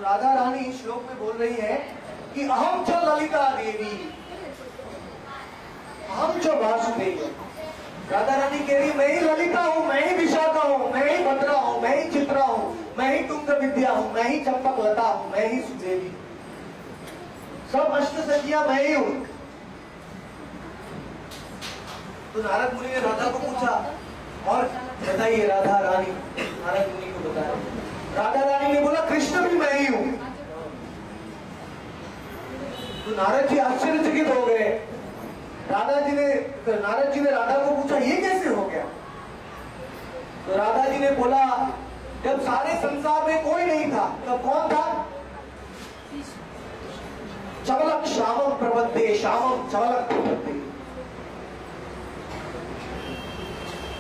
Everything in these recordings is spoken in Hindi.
राधा रानी इस श्लोक में बोल रही है कि अहम च ललिता देवी, अहम च वासुदेव। राधा रानी कह रही मैं ही ललिता हूँ, मैं ही विशाखा हूँ, मैं ही भद्रा हूँ, मैं ही चित्रा हूँ, मैं ही तुंग विद्या हूँ, मैं ही चंपक लता हूँ, मैं ही सुदेवी, सब अष्ट संज्ञा मैं ही हूँ। तो नारद मुनि ने राधा को पूछा और बताइए राधा रानी, नारद मुनि को बताया। राधा रानी ने बोला कृष्ण भी मैं ही हूं। तो नारद जी आश्चर्यचकित हो गए। नारद जी ने राधा को पूछा ये कैसे हो गया? तो राधा जी ने बोला जब सारे संसार में कोई नहीं था तब कौन था? चवलक श्यामम प्रबद्धे, श्यामम चवलक प्रबद्धे।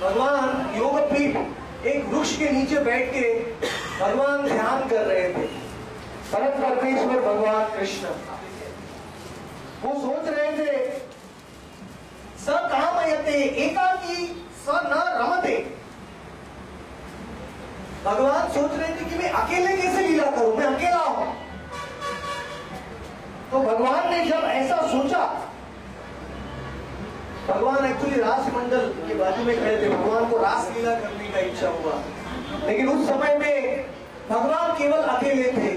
भगवान योगपीठ एक वृक्ष के नीचे बैठ के भगवान ध्यान कर रहे थे। परम परमेश्वर भगवान कृष्ण वो सोच रहे थे स कामयते एकाकी स न रमते। भगवान सोच रहे थे कि मैं अकेले कैसे लीला करूं, मैं अकेला हूं। तो भगवान ने जब ऐसा सोचा, भगवान एक्चुअली रास मंडल के बाजू में खड़े थे, भगवान को रास लीला करने का इच्छा हुआ, लेकिन उस समय में भगवान केवल अकेले थे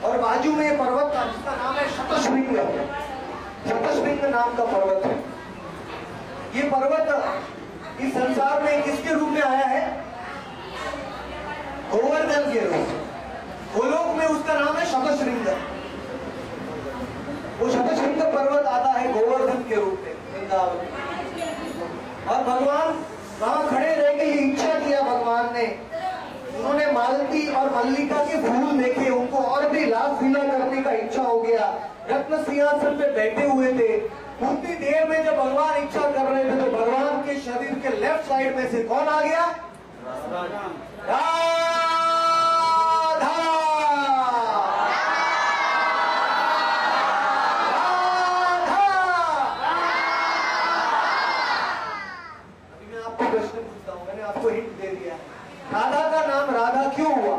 और बाजू में पर्वत था जिसका नाम है शतशृंग। शतशृंग नाम का पर्वत है। ये पर्वत इस संसार में किसके रूप में आया है? गोवर्धन के रूप में। गोलोक में उसका नाम है शतशृंग। वो शतशृंग पर्वत आता है गोवर्धन के रूप में वृंदावन। और भगवान वहां खड़े रह के ये इच्छा किया भगवान ने, उन्होंने मालती और मल्लिका के फूल देखे, उनको और भी लाभ लीला करने का इच्छा हो गया। रत्न सिंहासन पे बैठे हुए थे। उतनी देर में जब भगवान इच्छा कर रहे थे तो भगवान के शरीर के लेफ्ट साइड में से कौन आ गया? राधा। अभी मैं आपको प्रश्न पूछता हूँ, मैंने आपको हिंट दे दिया। राधा का नाम राधा क्यों हुआ?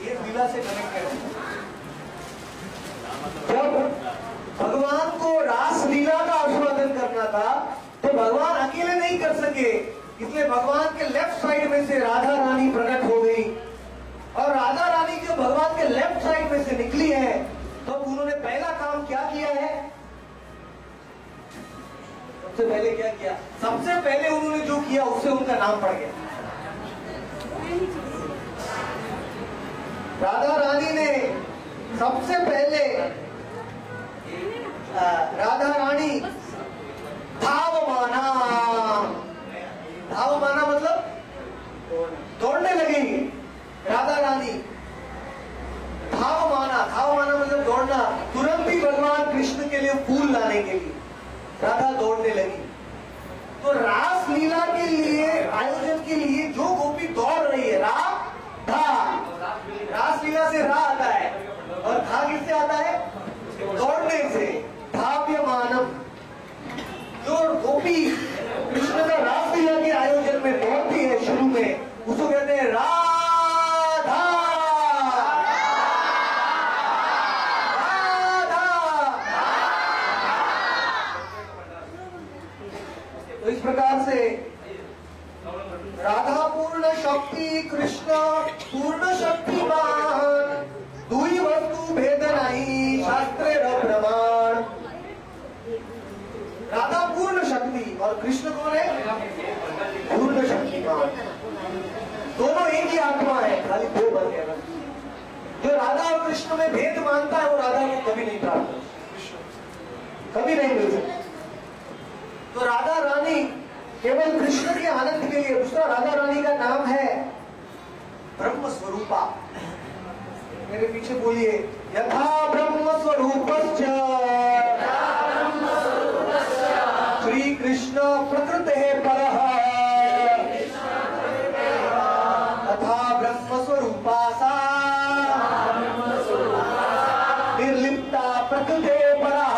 ये लीला से कनेक्टेड है। जब भगवान को रास लीला का आस्वादन करना था तो भगवान अकेले नहीं कर सके, इसलिए भगवान के लेफ्ट साइड में से राधा रानी प्रकट हो गई। और राधा रानी जो भगवान के लेफ्ट साइड में से निकली है तो उन्होंने पहला काम क्या किया है? सबसे पहले क्या किया? सबसे पहले उन्होंने जो किया उससे उनका नाम पड़ गया। राधा रानी ने सबसे पहले राधा रानी धावमाना, धावमाना मतलब दौड़ने लगेंगी। रानी धाव माना मतलब दौड़ना, तुरंत ही भगवान कृष्ण के लिए फूल लाने के लिए राधा दौड़ने लगी। तो रास लीला के लिए, आयोजन के लिए जो गोपी दौड़ रही है, रास लीला से रा आता है और धा किससे आता है? दौड़ने से। धाव्यमानम, जो गोपी कृष्ण का रास लीला के आयोजन में दौड़ती है शुरू में, उसको कहते हैं राधा। तो इस प्रकार से राधा पूर्ण शक्ति, कृष्ण पूर्ण शक्तिमान, दुई वस्तु भेद नहीं शास्त्रे प्रमाण। राधा पूर्ण शक्ति और कृष्ण कौन है? पूर्ण शक्तिमान। दोनों एक ही आत्मा है, खाली दो बंदे हैं। जो राधा और कृष्ण में भेद मानता है वो राधा को कभी नहीं प्राप्त, कभी नहीं मिल सकती। तो राधा रानी केवल कृष्ण के आनंद के लिए, दूसरा राधा रानी का नाम है ब्रह्म स्वरूपा। मेरे पीछे बोलिए, यथा ब्रह्म स्वरूपश्च श्री कृष्ण प्रकृते परः तथा ब्रह्म स्वरूपा सा निर्लिप्ता प्रकृते परः।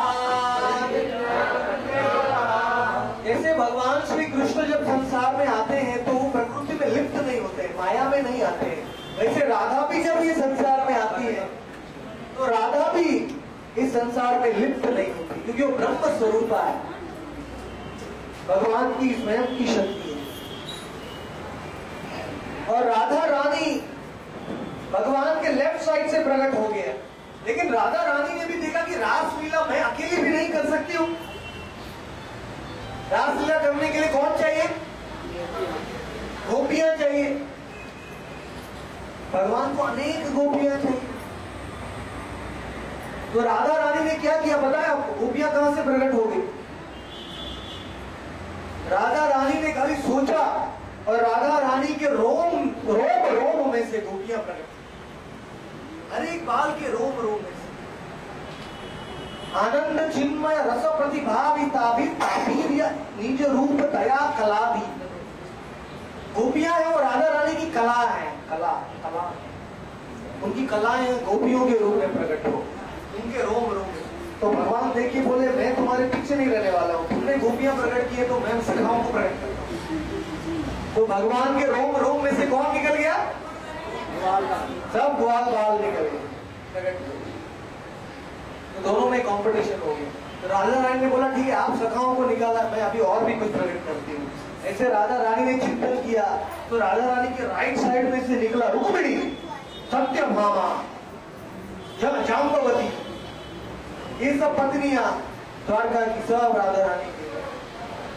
जैसे भगवान श्री कृष्ण जब संसार में आते हैं तो वो प्रकृति में लिप्त नहीं होते, माया में नहीं आते हैं, वैसे राधा भी जब ये संसार में आती है तो राधा भी इस संसार में लिप्त नहीं होती, क्योंकि वो ब्रह्म स्वरूपा है, भगवान की स्वयं की शक्ति है। और राधा रानी भगवान के लेफ्ट साइड से प्रकट हो गया, लेकिन राधा रानी ने भी देखा कि रासलीला मैं अकेली भी नहीं कर सकती हूँ। रासलीला करने के लिए कौन चाहिए? गोपियां चाहिए। भगवान को अनेक गोपियां चाहिए। तो राधा रानी ने क्या किया पता है आपको? गोपियां कहां से प्रकट हो गई? राधा रानी ने खाली सोचा और राधा रानी के रोम में से गोपियां प्रकट, हर एक बाल के रोम में से आनंद चिन्मय रस प्रतिभाविता भी निज रूप दया कला भी। गोपियां है और राधा रानी की कला है, कला उनकी कलाएं गोपियों के रूप में प्रकट हो, उनके रोम में। तो भगवान देखिए बोले, मैं तुम्हारे पीछे नहीं रहने वाला हूँ, तुमने गोपियां प्रकट की है तो मैं सखाओं को प्रकट करता हूँ। तो भगवान के रोम में से कौन निकल गया? सब ग्वाल बाल निकल गए। तो दोनों में कंपटीशन हो गया। तो राधा रानी ने बोला ठीक है, आप सखाओं को निकाला, मैं अभी और भी कुछ प्रकट करती हूँ। ऐसे राधा रानी ने चिंतन किया तो राधा रानी के राइट साइड में से निकला रुक्मिणी, सत्यभामा, जाम्बवती, ये सब पत्नियां द्वारका की, सब राधा रानी की।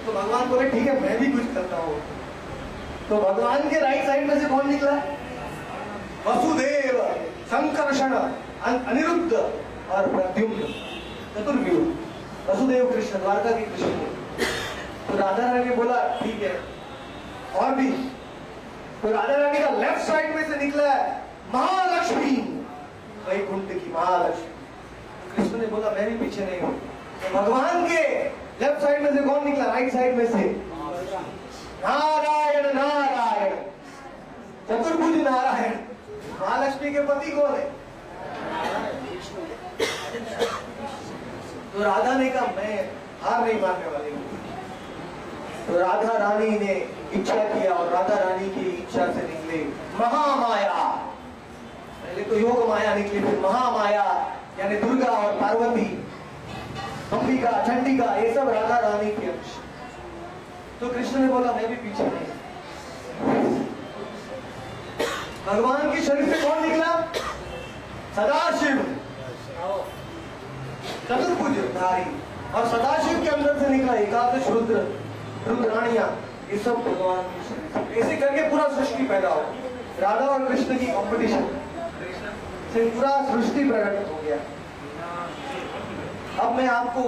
तो भगवान बोले ठीक है, मैं भी कुछ करता हूँ। तो भगवान के राइट साइड में से कौन निकला? वसुदेव, संकर्षण, अनिरुद्ध और प्रद्युम्न, चतुर्व्यूह। वसुदेव कृष्ण, द्वारका के कृष्ण। तो राधा रानी ने बोला ठीक है और भी। तो राधा रानी का लेफ्ट साइड में से निकला है महालक्ष्मी, वैकुंठ की महालक्ष्मी। तो कृष्ण ने बोला मैं भी पीछे नहीं हूं। तो भगवान के लेफ्ट साइड में से कौन निकला? राइट साइड में से नारायण नारायण, चतुर्भुज नारायण। महालक्ष्मी के पति कौन है? तो राधा ने कहा मैं हार नहीं मानने वाली हूँ। तो राधा रानी ने इच्छा किया और राधा रानी की इच्छा से निकले महामाया। पहले तो योग माया निकली, फिर महामाया यानी दुर्गा और पार्वती, अंबिका, चंडिका, ये सब राधा रानी के अंश। तो कृष्ण ने बोला मैं भी पीछे नहीं। भगवान के शरीर से कौन निकला? सदाशिव, चतुर्भुज धारी। और सदाशिव के अंदर से निकला एकादश रुद्र, रुद्राणियां, ये सब भगवान के शरीर से। ऐसे करके पूरा सृष्टि पैदा हो। राधा और कृष्ण की कंपटीशन से पूरा सृष्टि प्रकट हो गया। अब मैं आपको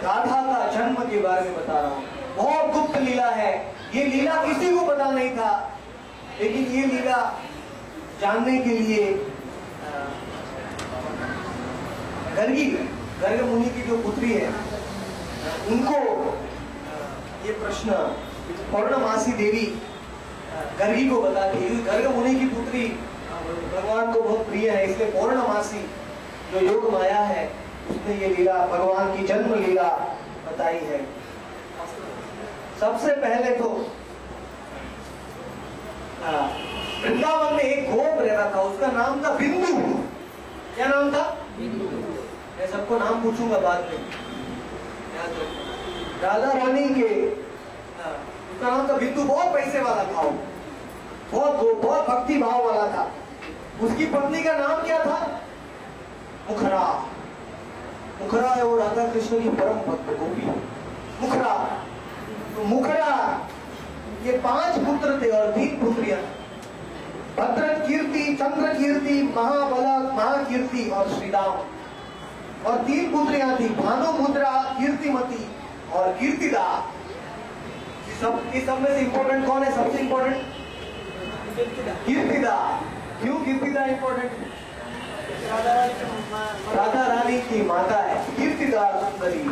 राधा का जन्म के बारे में बता रहा हूँ। बहुत गुप्त लीला है ये। लीला किसी को पता नहीं था, लेकिन ये लीला जानने के लिए गर्ग मुनि की जो पुत्री है उनको ये प्रश्न पौर्णमासी देवी गर्गी को बताती है। गर्ग मुनि की पुत्री भगवान को बहुत प्रिय है, इसलिए पौर्णमासी जो योग माया है उसने ये लीला, भगवान की जन्म लीला बताई है। सबसे पहले तो वृंदावन में एक गोप रहता था, उसका नाम था बिंदु। क्या नाम था? बिंदु। मैं सबको नाम पूछूंगा बाद में, याद रखो। राधा रानी के उसका नाम था बिंदु। बहुत पैसे वाला था वो, बहुत भक्ति भाव वाला था। उसकी पत्नी का नाम क्या था? मुखरा। मुखरा है वो राधा कृष्ण की परम भक्त गोपी मुखरा। तो मुखरा ये 5 पुत्र थे और 3 पुत्रियां, भद्र कीर्ति, चंद्र कीर्ति, महाबल, महाकीर्ति और श्रीराम। और 3 पुत्रियां थी, भानुमुद्रा, कीर्तिमती और कीर्तिदा। इस सब में से इंपॉर्टेंट कौन है? सबसे इंपॉर्टेंट कीर्तिदा। क्यों कीर्तिदा इंपॉर्टेंट? राधा रानी की माता है कीर्तिदा सुंदरी,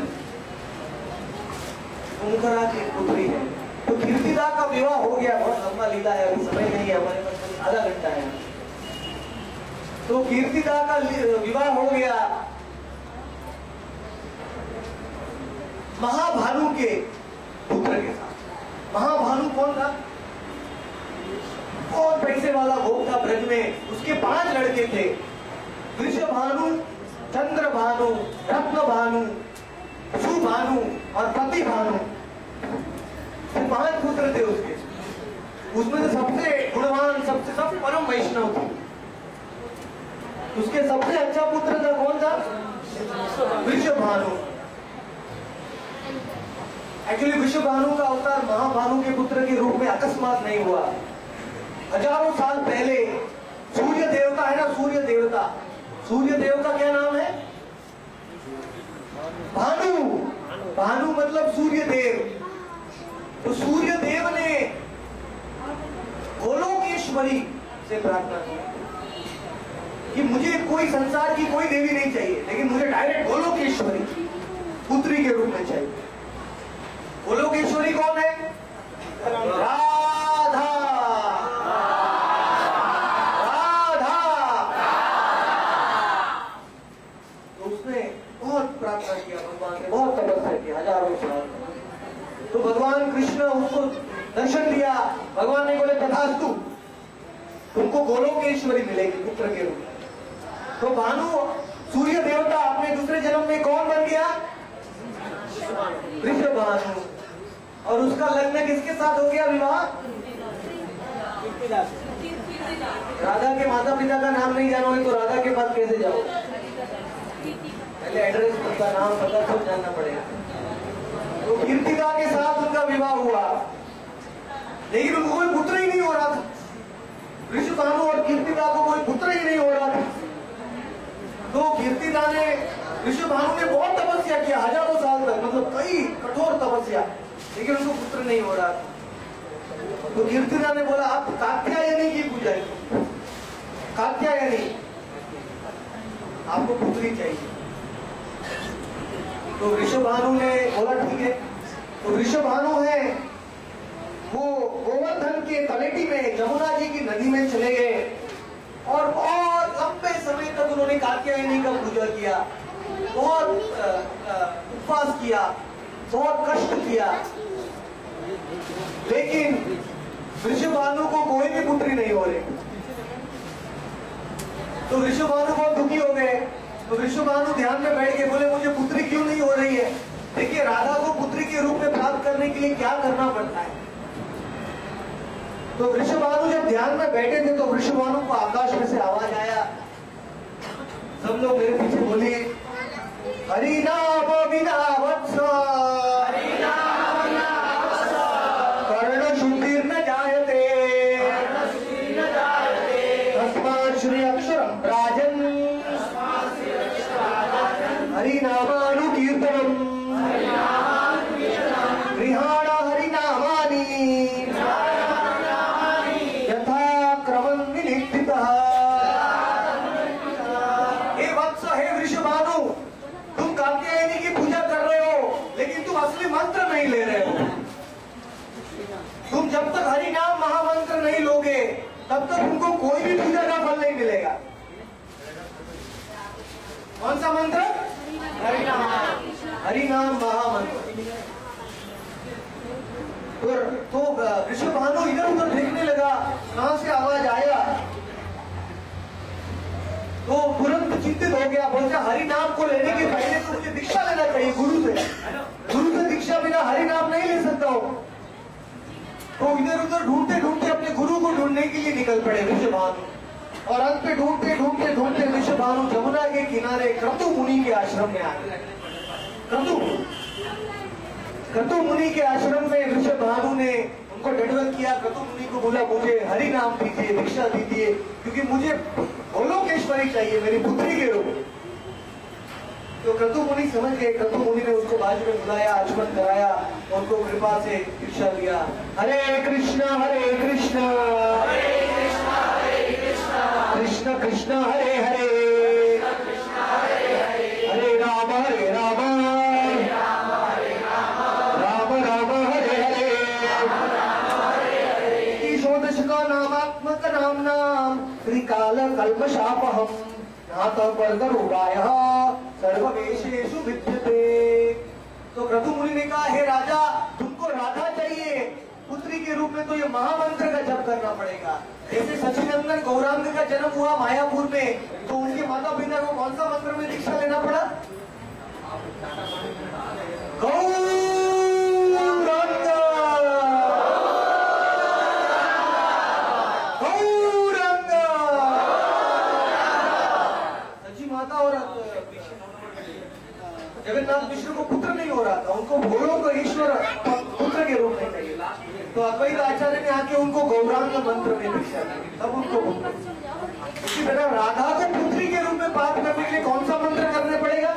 मुखरा की पुत्री है। तो कीर्तिदा का विवाह हो गया। बहुत लंबा लीला है, अभी समय नहीं है हमारे पास, आधा घंटा है। तो कीर्तिदा का विवाह हो गया महाभानु के पुत्र के साथ। महाभानु कौन था? बहुत पैसे वाला गोप था ब्रज में। उसके 5 लड़के थे, वृषभानु, चंद्रभानु, रत्नभानु, सुभानु और प्रतिभानु। 5 पुत्र थे उसके। उसमें से सबसे गुणवान, सबसे परम वैष्णव थे। उसके सबसे अच्छा पुत्र था कौन था? वृषभानु। एक्चुअली वृषभानु का अवतार महाभानु के पुत्र के रूप में अकस्मात नहीं हुआ। हजारों साल पहले सूर्य देवता है ना, सूर्य देवता, सूर्य देव का क्या नाम है? भानु। भानु मतलब सूर्य देव। तो सूर्य देव ने गोलोकेश्वरी से प्रार्थना की कि मुझे कोई संसार की कोई देवी नहीं चाहिए, लेकिन मुझे डायरेक्ट गोलोकेश्वरी पुत्री के रूप में चाहिए। गोलोकेश्वरी कौन है? राधा। बहुत प्रार्थना किया भगवान ने, बहुत तपस्या की हजारों साल। तो भगवान कृष्ण उसको दर्शन दिया। भगवान ने बोले तथास्तु, तुमको गोलोकेश्वरी मिलेगी पुत्र के रूप में। तो भानु सूर्य देवता अपने दूसरे जन्म में कौन बन गया? वृषभानु। और उसका लग्न किसके साथ हो गया विवाह? राधा के माता पिता का नाम नहीं जानोगे तो राधा के पास कैसे जाओ? पहले एड्रेस पता, नाम पता सब जानना पड़ेगा। तो कीर्तिदा के साथ उनका विवाह हुआ, लेकिन उनको कोई पुत्र ही नहीं हो रहा था। वृषभानु और कीर्तिदा को कोई पुत्र ही नहीं हो रहा था। तो कीर्तिदा ने, वृषभानु ने बहुत तपस्या किया हजारों साल तक, मतलब कई कठोर तपस्या, लेकिन उनको पुत्र नहीं हो रहा था। तो कीर्तिदा ने बोला आप कात्यायनी की पूजा की, कात्यायनी आपको पुत्री चाहिए। तो वृषभानु ने बोला ठीक है। तो वृषभानु है वो गोवर्धन के तलेटी में जमुना जी की नदी में चले गए और बहुत लंबे समय तक उन्होंने कात्यायनी का पूजा किया, बहुत उपवास किया, बहुत कष्ट किया, लेकिन वृषभानु को कोई भी पुत्री नहीं हो रही। तो वृषभानु बहुत दुखी हो गए। तो वृषभानु ध्यान में बैठ के बोले मुझे पुत्री क्यों नहीं हो रही है? देखिए राधा को पुत्री के रूप में प्राप्त करने के लिए क्या करना पड़ता है। तो वृषभानु जब ध्यान में बैठे थे तो वृषभानु को आकाश में से आवाज आया, सब लोग मेरे पीछे बोलिए, हरि नाम बिना वत्स कर्ण शुद्धिर न जायते तस्मात् श्री अक्षरम राजन हरि नामानुकीर्तनम गृहाण हरि नामानि यथा क्रमं विनिष्ठितः नहीं ले रहे हो। तुम जब तक हरि नाम महामंत्र नहीं लोगे तब तक तुमको कोई भी पूजा का फल नहीं मिलेगा। कौन सा मंत्र? हरि नाम महामंत्र। तो ऋषभानु इधर उधर देखने लगा, कहां से आवाज आया, तो तुरंत चिंतित हो गया। बोलता हरि नाम को लेने के पहले तो मुझे दीक्षा लेना चाहिए गुरु से दीक्षा बिना हरि नाम नहीं ले सकता हूं। तो इधर उधर ढूंढते ढूंढते अपने गुरु को ढूंढने के लिए निकल पड़े ऋषभानु। और अंत पे ढूंढते ढूंढते ढूंढते ऋषभानु जमुना के किनारे क्रतु मुनि के आश्रम में आ गए। क्रतु मुनि के आश्रम में ऋषभानु ने उनको दंडवत किया। क्रतु मुनि को बोला मुझे हरि नाम दीजिए, दीक्षा दीजिए, क्योंकि मुझे गोलोकेश्वरी चाहिए मेरी पुत्री के रूप में। तो क्रतु मुनि समझ गए। क्रतु मुनि ने उसको बाजू में बुलाया, आचमन कराया, उनको कृपा से दीक्षा दिया। हरे कृष्ण कृष्ण कृष्ण हरे हरे, हरे राम राम राम हरे हरे। षोडश का नामात्मक नाम त्रिकाल कल्पशापहम नाथ वर्गरूपायः सर्ववेशेषु विद्यते। तो क्रतु मुनि ने कहा, हे राजा, तुमको राधा चाहिए पुत्री के रूप में, तो ये महामंत्र का जप करना पड़ेगा। जैसे सचिनंदन गौरांग का जन्म हुआ मायापुर में, तो उनके माता पिता को कौन सा मंत्र में दीक्षा लेना पड़ा? जगन्नाथ मिश्र को पुत्र नहीं हो रहा था, उनको भोलों को ईश्वर पुत्र के रूप में चाहिए। तो अद्वैत आचार्य ने आके उनको गौरांग मंत्र में दीक्षा दी, तब उनको पुत्र। इसी तरह राधा को पुत्री के रूप में प्राप्त करने के लिए कौन सा मंत्र करने पड़ेगा?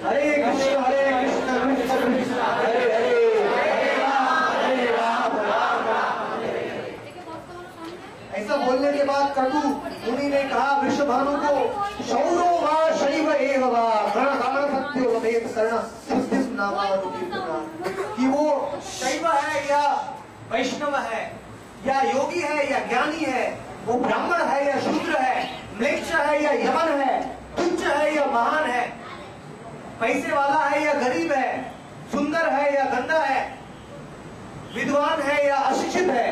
हरे कृष्ण कृष्ण कृष्ण हरे हरे, हरे राम राम। ऐसा बोलने के बाद क्रतु मुनि ने कहा वृषभानु को, शौरो वा शैव एव वा सत्यो वेद कर्ण शुद्धिस नामानुकीर्तना, कि वो शैव है या वैष्णव है या योगी है या ज्ञानी है, वो ब्राह्मण है या शूद्र है, म्लेच्छ है या यमन है, तुच्छ है या महान है, पैसे वाला है या गरीब है, सुंदर है या गंदा है, विद्वान है या अशिक्षित है,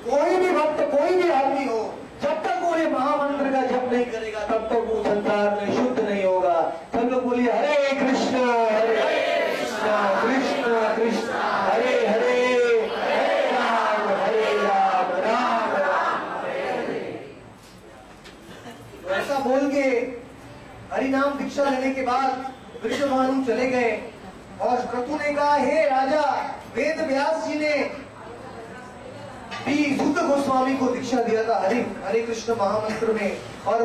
कोई भी भक्त कोई भी आदमी हो, जब तक वो ये महामंत्र का जप नहीं करेगा तब तक वो संसार में शुद्ध नहीं होगा। सब लोग बोलिए हरे कृष्ण कृष्ण कृष्ण हरे हरे, हरे राम राम राम हरे हरे। तो ऐसा बोल के हरि नाम दीक्षा लेने के बाद वृषभानु चले गए। और क्रतु ने कहा, हे राजा, वेद व्यास जी ने भी शुद्ध गोस्वामी को दीक्षा दिया था हरे कृष्ण महामंत्र में, और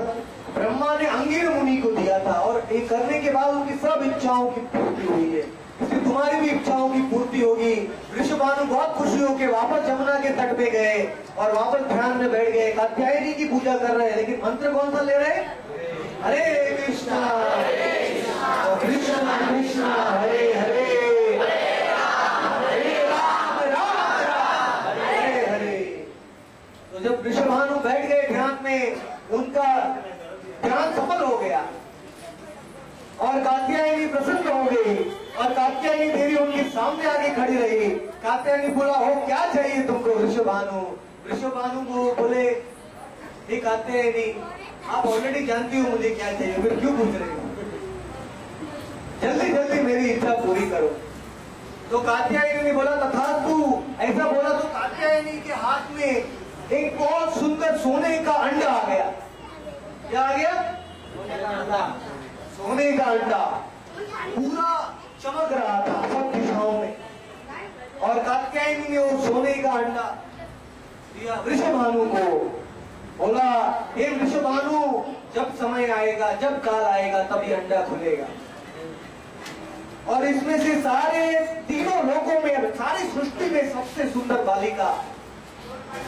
ब्रह्मा ने अंगिर मुनि को दिया था, और ये करने के बाद उनकी सब इच्छाओं की पूर्ति हुई है। इसलिए तुम्हारी भी इच्छाओं की पूर्ति होगी। ऋषभानु बहुत खुशी होकर वापस जमुना के तट पे गए और वापस ध्यान में बैठ गए। कात्यायनी की पूजा कर रहे हैं, लेकिन मंत्र कौन सा ले रहे हैं? हरे कृष्ण कृष्ण कृष्ण हरे हरे, जब ऋषभानु बैठ गए ध्यान में, उनका ध्यान सफल हो गया और कात्यायनी प्रसन्न हो गई। और कात्यायनी देवी उनके सामने आके खड़ी रही। कात्यायनी बोला, हो क्या चाहिए तुमको ऋषभानु? ऋषभानु को बोले, हे कात्यायनी, आप ऑलरेडी जानती हो मुझे क्या चाहिए, फिर क्यों पूछ रहे हो? जल्दी जल्दी मेरी इच्छा पूरी करो। तो कात्यायनी ने बोला, तथास्तु। ऐसा बोला तो कात्यायनी के हाथ में एक बहुत सुंदर सोने का अंडा आ गया। क्या आ गया? सोने का अंडा पूरा चमक रहा था सब दिशाओं में। और कात्यायनी ने वो सोने का अंडा दिया वृषभानु को। बोला, हे वृषभानु, जब समय आएगा, जब काल आएगा, तब ये अंडा खुलेगा और इसमें से सारे तीनों लोकों में, सारी सृष्टि में सबसे सुंदर बालिका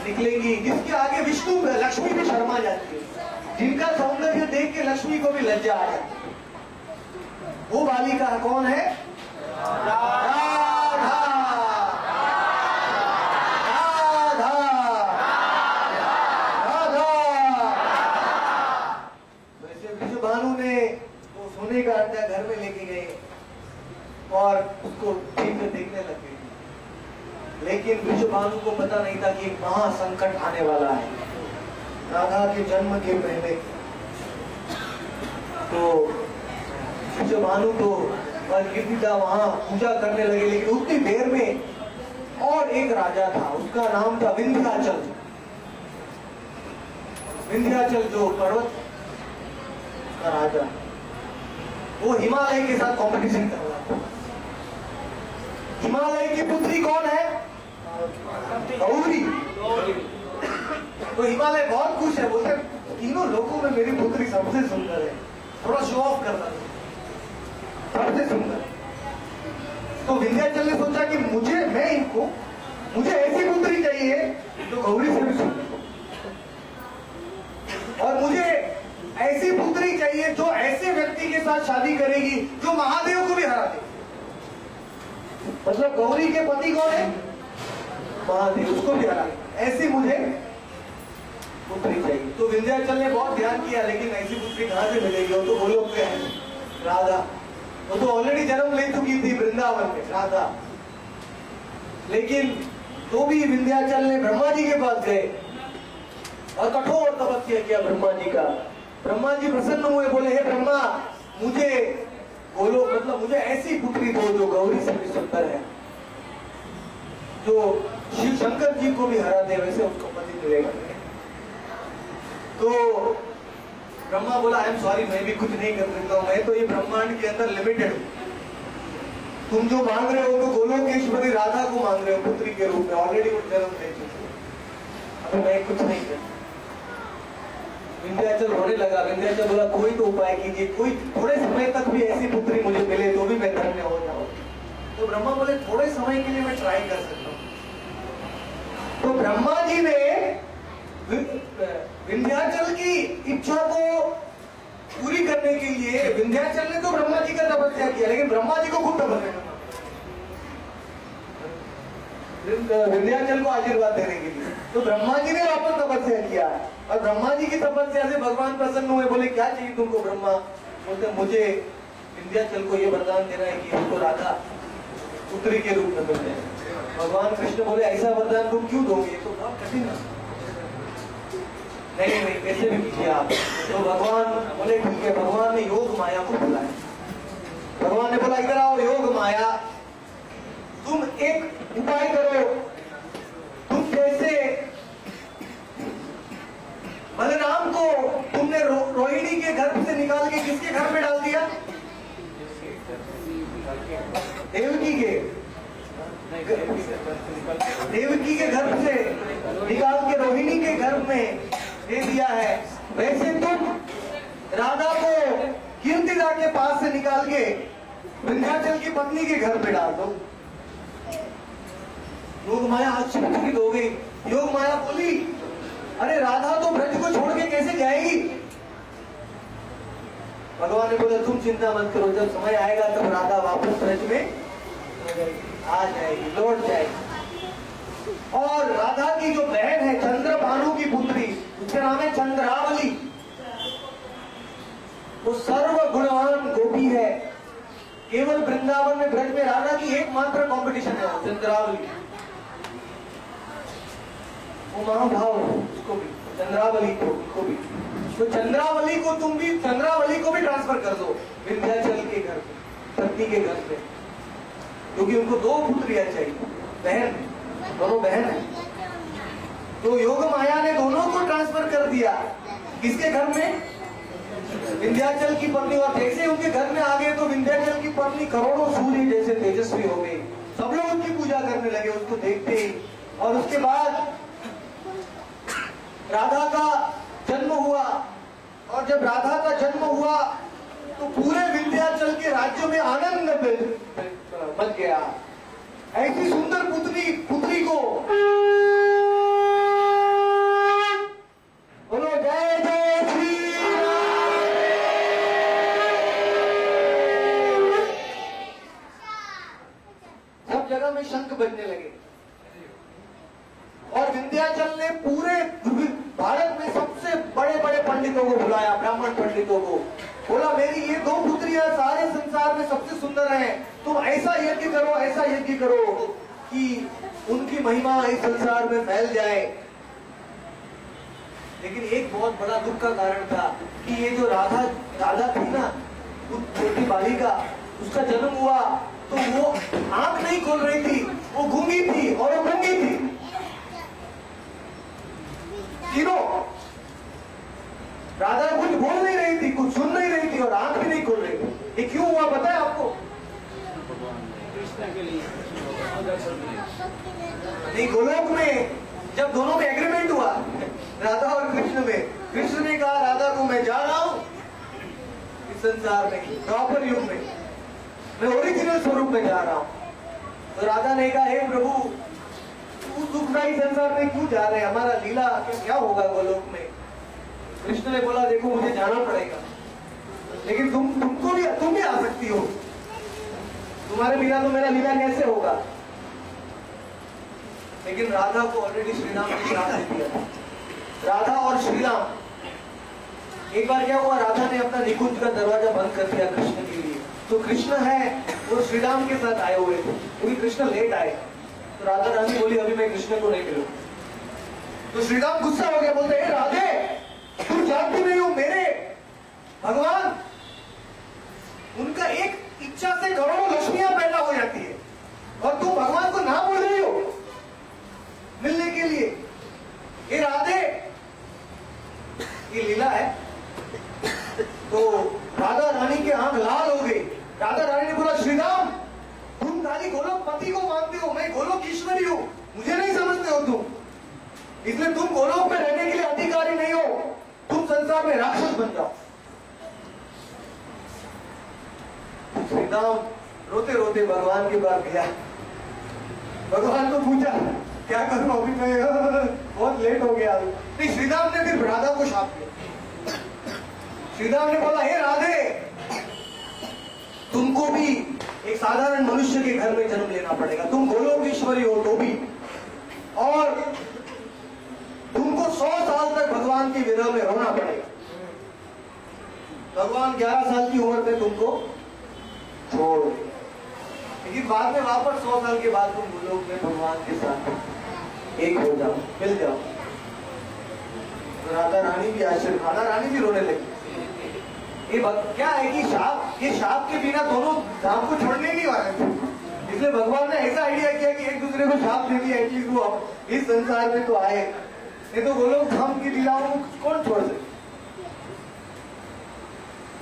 निकलेंगी, जिसके आगे विष्णु लक्ष्मी भी शर्मा जाती है, जिनका सौंदर्य देख के लक्ष्मी को भी लज्जा आ जाती है। वो बालिका कौन है? राधा। उसको देखने लग गई। लेकिन वृषभानु को पता नहीं था कि एक महासंकट आने वाला है। राधा के जन्म के पहले तो वृषभानु तो गिरगिटा वहां पूजा करने लगे, लेकिन उतनी देर में और एक राजा था, उसका नाम था विंध्याचल। विंध्याचल जो पर्वत का राजा, वो हिमालय के साथ कंपटीशन कर रहा था। हिमालय की पुत्री कौन है? गौरी। तो हिमालय बहुत खुश है, बोलते तीनों लोगों में मेरी पुत्री सबसे सुंदर है, थोड़ा शो ऑफ करना है, सबसे सुंदर। तो विंध्याचल ने सोचा कि मुझे ऐसी पुत्री चाहिए जो गौरी से भी सुंदर, और मुझे ऐसी पुत्री चाहिए जो ऐसे व्यक्ति के साथ शादी करेगी जो महादेव को भी हरा दे। मतलब गौरी के पति कौन है? महादेव, उसको भी हरा दे, ऐसी मुझे पुत्री चाहिए। तो विंध्याचल ने बहुत ध्यान किया, लेकिन ऐसी पुत्री कहां से मिलेगी? वो तो बोलो क्या है, राधा। वो तो ऑलरेडी जन्म ले चुकी थी वृंदावन में, राधा। लेकिन तो भी विंध्याचल ने ब्रह्मा जी के पास गए और कठोर तपस्या किया ब्रह्मा जी का। ब्रह्मा जी प्रसन्न हुए, बोले हे ब्रह्मा, मुझे बोलो, मतलब मुझे ऐसी पुत्री दो जो गौरी से भी सुंदर है, जो शिव शंकर जी को भी हरा दे, वैसे उसको पति मिलेगा। तो ब्रह्मा बोला आई एम सॉरी, मैं भी कुछ नहीं कर सकता हूं, मैं तो ये ब्रह्मांड के अंदर लिमिटेड हूं। तुम जो मांग रहे हो तो गोलोकेश्वरी राधा को मांग रहे हो पुत्री के रूप में, ऑलरेडी वो जन्म ले चुकी है, अभी मैं कुछ नहीं कर। विंध्याचल रोने लगा। विंध्याचल बोला कोई तो उपाय कीजिए, कोई थोड़े समय तक भी ऐसी पुत्री मुझे मिले तो भी मैं धन्य हो जाऊं। तो ब्रह्मा बोले थोड़े समय के लिए मैं ट्राई कर सकता हूं। तो ब्रह्मा जी ने विंध्याचल की इच्छा को पूरी करने के लिए, विंध्याचल ने तो ब्रह्मा जी का तपस्या किया, लेकिन ब्रह्मा जी को खुद तपस्या करना, विंध्याचल को आशीर्वाद देने के लिए। तो ब्रह्मा जी ने वापस तपस्या किया, और ब्रह्मा जी की तपस्या से भगवान प्रसन्न हुए। बोले क्या चाहिए तुमको? ब्रह्मा बोलते मुझे विंध्याचल को ये वरदान देना है कि उसको राधा पुत्री के रूप में मिल जाए। भगवान कृष्ण बोले ऐसा वरदान तुम क्यों दोगे, तो बहुत कठिन है। नहीं कैसे भी कीजिए आप। तो भगवान बोले ठीक है। भगवान ने योग माया को बुलाया। भगवान ने बोला इधर आओ योग माया, तुम एक उपाय करो। तुम जैसे बलराम को तुमने रोहिणी के घर से निकाल के किसके घर में डाल दिया? देवकी के घर से निकाल के रोहिणी के घर में दे दिया है, वैसे तुम राधा को कीर्तिदा के पास से निकाल के विंध्याचल की पत्नी के घर पे डाल दो। योग माया आश्चर्यचकित हो गई। योग माया बोली अरे राधा तो ब्रज को छोड़ के कैसे जाएगी? भगवान ने बोला तुम चिंता मत करो, जब समय आएगा तब राधा वापस ब्रज में आ जाएगी, लौट जाएगी। और राधा की जो बहन है चंद्रभानु की पुत्री, उसका नाम है चंद्रावली, वो सर्व गुणवान गोपी है। केवल वृंदावन में ब्रज में राधा की एकमात्र कंपटीशन है चंद्रावली। वो महाभाव उसको भी, चंद्रावली को भी। तो चंद्रावली को तुम भी, चंद्रावली को भी ट्रांसफर कर दो विंध्याचल के घर पे, पत्नी के घर पे, क्योंकि उनको दो पुत्रियां चाहिए, बहन, दोनों बहन है। तो योग माया ने दोनों को ट्रांसफर कर दिया किसके घर में? विंध्याचल की पत्नी। और जैसे उनके घर में आ गए तो विंध्याचल की पत्नी करोड़ों सूर्य जैसे तेजस्वी हो गई। सब लोग उनकी पूजा करने लगे उसको देखते ही। और उसके बाद राधा का जन्म हुआ, और जब राधा का जन्म हुआ तो पूरे विंध्याचल के राज्य में आनंद बच गया। ऐसी सुंदर पुत्री को बोलो जय जय श्री राम। सब जगह में शंख बजने लगे। और विंध्याचल ने पूरे भारत में सबसे बड़े बड़े पंडितों को बुलाया, ब्राह्मण पंडितों को। बोला मेरी ये दो पुत्री स्त्रियां सारे संसार में सबसे सुंदर हैं, तुम ऐसा यज्ञ करो, ऐसा यज्ञ करो कि उनकी महिमा इस संसार में फैल जाए। लेकिन एक बहुत बड़ा दुख का कारण था कि ये जो राधा थी ना, उस छोटी बालिका, उसका जन्म हुआ तो वो आंख नहीं खोल रही थी, वो गूंगी थी और वो गूंगी थी तीनों। राधा कुछ बोल नहीं रही थी, कुछ सुन नहीं रही थी और आंख भी नहीं खोल रही थी। ये क्यों हुआ पता है आपको? कृष्ण के लिए नहीं, गोलोक में जब दोनों में एग्रीमेंट हुआ, राधा और कृष्ण में, कृष्ण ने कहा राधा को मैं जा रहा हूं इस संसार में, द्वापर युग में मैं ओरिजिनल स्वरूप में जा रहा हूं। तो राधा ने कहा हे प्रभु, तू दुखदायी संसार में क्यों जा रहे हैं, हमारा लीला क्या होगा गोलोक में? कृष्ण ने बोला देखो मुझे जाना पड़ेगा, लेकिन तुम भी आ सकती हो, तुम्हारे बिना तो मेरा लीला कैसे होगा? लेकिन राधा को ऑलरेडी श्रीराम ने श्राप दे दिया था। राधा और श्रीराम, एक बार क्या हुआ, राधा ने अपना निकुंज का दरवाजा बंद कर दिया कृष्ण के लिए। तो कृष्ण है वो श्रीराम के साथ आए हुए थे, क्योंकि कृष्ण लेट आए। तो राधा रानी बोली अभी मैं कृष्ण को नहीं मिलूं। तो श्रीराम गुस्सा हो गया, बोलते हे राधे, तुम जानती नहीं हो मेरे भगवान, उनका एक इच्छा से करोड़ों लक्ष्मियां पैदा हो जाती है और तुम भगवान को ना बोल रही हो मिलने के लिए। ये राधे, ये लीला है। तो राधा रानी की आंख लाल हो गई। राधा रानी ने बोला श्रीराम, तुम खाली गोलोक पति को मानते हो, मैं गोलोक ईश्वरी हूं, मुझे नहीं समझते हो तुम, इसलिए तुम गोलोक में रहने के लिए अधिकारी नहीं हो, तुम संसार में राक्षस बन जाओ। श्रीराम रोते रोते भगवान के पास गया, भगवान को पूछा क्या करूं अभी मैं, बहुत लेट हो गया। नहीं, श्रीराम ने फिर राधा को शाप दिया। श्रीराम ने बोला हे राधे, तुमको भी एक साधारण मनुष्य के घर में जन्म लेना पड़ेगा, तुम गोलोकेश्वरी हो तो भी, और तुमको 100 साल तक भगवान के विरह में रोना पड़ेगा। भगवान 11 साल की उम्र में तुमको छोड़, लेकिन बाद में वापस 100 साल के बाद तुम गोलोक में भगवान के साथ एक हो जाओ, मिल जाओ। तो राधा रानी भी आश्चर्य, राधा रानी भी रोने लगी। ये क्या है कि ये शाप के बिना दोनों धाम को छोड़ने नहीं वाले थे, इसलिए भगवान ने ऐसा आइडिया किया कि एक दूसरे को शाप दे दिया, एटलीस्ट वो इस संसार में तो आए, नहीं तो गोलोक धाम की लीलाओं को कौन छोड़ सकते।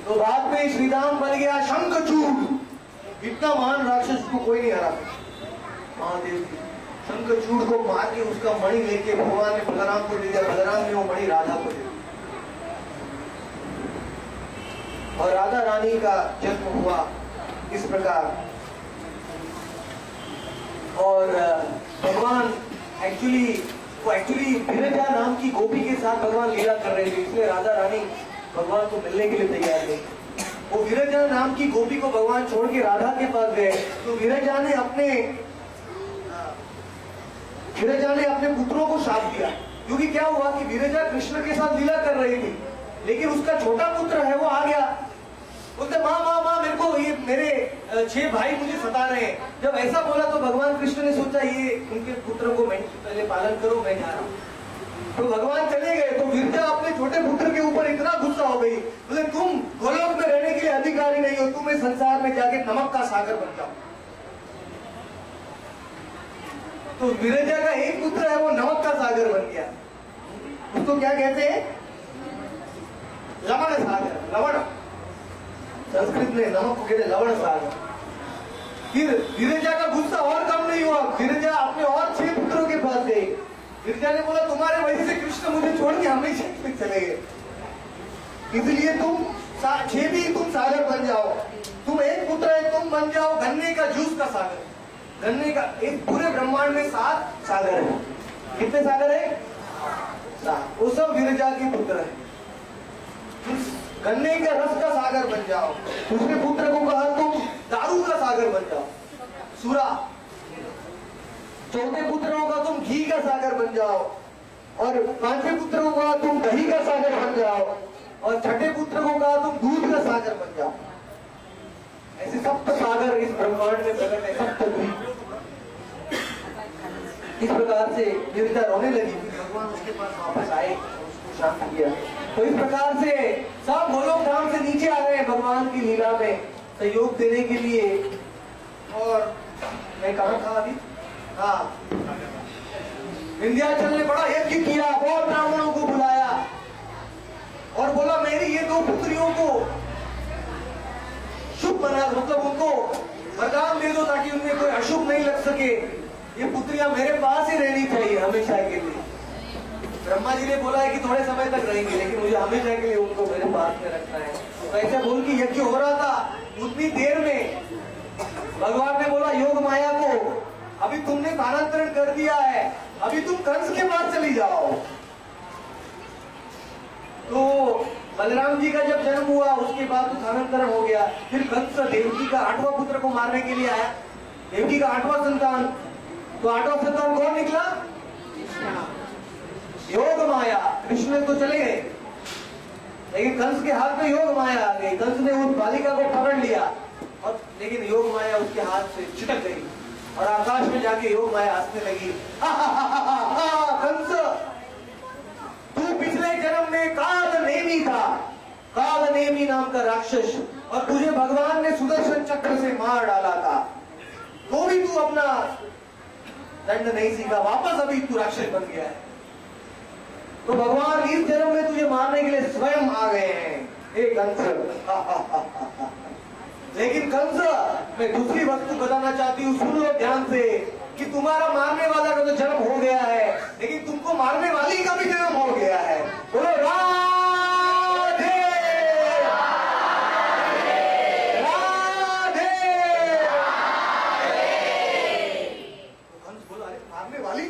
तो बाद में श्रीराम बन गया शंखचूड़। इतना महान राक्षस को कोई नहीं हरा सकता। महादेव जी शंखचूड़ को मार के उसका मणि लेके भगवान ने बलराम को दे दिया, बलराम ने वो मणि राधा को दे दिया और राधा रानी का जन्म हुआ इस प्रकार। और भगवान एक्चुअली विरजा नाम की गोपी के साथ भगवान लीला कर रहे थे, इसलिए राधा रानी भगवान को मिलने के लिए तैयार थे। वो विरजा नाम की गोपी को भगवान छोड़ के राधा के पास गए, तो विरजा ने अपने पुत्रों को शाप दिया, क्योंकि क्या हुआ कि विरजा कृष्ण के साथ लीला कर रही थी, लेकिन उसका छोटा पुत्र है वो आ गया, बोलते माँ माँ माँ मेरे को ये मेरे 6 भाई मुझे सता रहे हैं। जब ऐसा बोला तो भगवान कृष्ण ने सोचा ये उनके पुत्र को मैं पहले पालन करो, मैं जा रहा हूँ। तो भगवान चले गए, तो विरजा अपने छोटे पुत्र के ऊपर इतना गुस्सा हो गई, बोले तुम गोलोक में रहने के लिए अधिकारी नहीं हो, तुम इस संसार में जाके नमक का सागर बन जाओ। तो विरजा का एक पुत्र है वो नमक का सागर बन गया, उसको क्या कहते हैं, लवण सागर। लवण संस्कृत में नमक को कहते लवण सागर। फिर विरजा का गुस्सा और कम नहीं हुआ, विरजा अपने और 6 पुत्रों के पास गई। विरजा ने बोला तुम्हारे वजह से कृष्ण मुझे छोड़ के हमेशा चले गए, इसलिए तुम 6 भी तुम सागर बन जाओ, तुम एक पुत्र है तुम बन जाओ गन्ने का जूस का सागर। गन्ने का एक पूरे ब्रह्मांड में 7 सागर है। कितने सागर है? 7। वो सब विरजा के पुत्र है। गन्ने का रस का सागर बन जाओ। दूसरे पुत्र को कहा तुम दारू का सागर बन जाओ, सुरा। चौथे पुत्र को कहा तुम घी का सागर बन जाओ, और 5वें पुत्र को कहा तुम दही का सागर बन जाओ, और 6ठे पुत्र को कहा तुम दूध का सागर बन जाओ। ऐसे सप्त सागर इस ब्रह्मांड में प्रकट है, सप्त द्वीप। इस प्रकार से देवता रोने लगी, भगवान उसके पास वापस आए, उसको शांत किया। तो इस प्रकार से सब गोलोक धाम से नीचे आ रहे हैं भगवान की लीला में सहयोग देने के लिए। और मैं कहाँ था अभी? हाँ, विंध्याचल ने बड़ा यज्ञ किया, और ब्राह्मणों को बुलाया और बोला मेरी ये दो पुत्रियों को शुभ बना, मतलब उनको वरदान दे दो ताकि उनमें कोई अशुभ नहीं लग सके। ये पुत्रियां मेरे पास ही रहनी चाहिए हमेशा के लिए। ब्रह्मा जी ने बोला है कि थोड़े समय तक रहेंगे, लेकिन मुझे हमेशा के लिए उनको मेरे पास में रखना है। तो ऐसे बोल के यज्ञ हो रहा था, उतनी देर में भगवान ने बोला योग माया को, अभी तुमने स्थानांतरण कर दिया है, अभी तुम कंस के पास चली जाओ। तो बलराम जी का जब जन्म हुआ उसके बाद तो स्थानांतरण हो गया। फिर कंस देवकी का 8वां पुत्र को मारने के लिए आया, देवकी का 8वां संतान। तो 8वां संतान कौन निकला? योग माया। कृष्ण तो चले गए, लेकिन कंस के हाथ में योग माया आ गई। कंस ने उस बालिका को पकड़ लिया, और लेकिन योग माया उसके हाथ से छिटक गई और आकाश में जाके योग माया हंसने लगी। कंस, तू पिछले जन्म में काल नेमी था, काल नेमी नाम का राक्षस, और तुझे भगवान ने सुदर्शन चक्र से मार डाला था, तो भी तू अपना दंड नहीं सीखा, वापस अभी तू राक्षस बन गया है। तो भगवान इस जन्म में तुझे मारने के लिए स्वयं आ गए हैं, हे कंस। लेकिन कंस, मैं दूसरी वस्तु बताना चाहती हूँ, सुन लो ध्यान से, कि तुम्हारा मारने वाला का तो जन्म हो गया है, लेकिन तुमको मारने वाली का भी जन्म हो गया है। बोलो राधे राधे। कंस बोला, अरे मारने वाली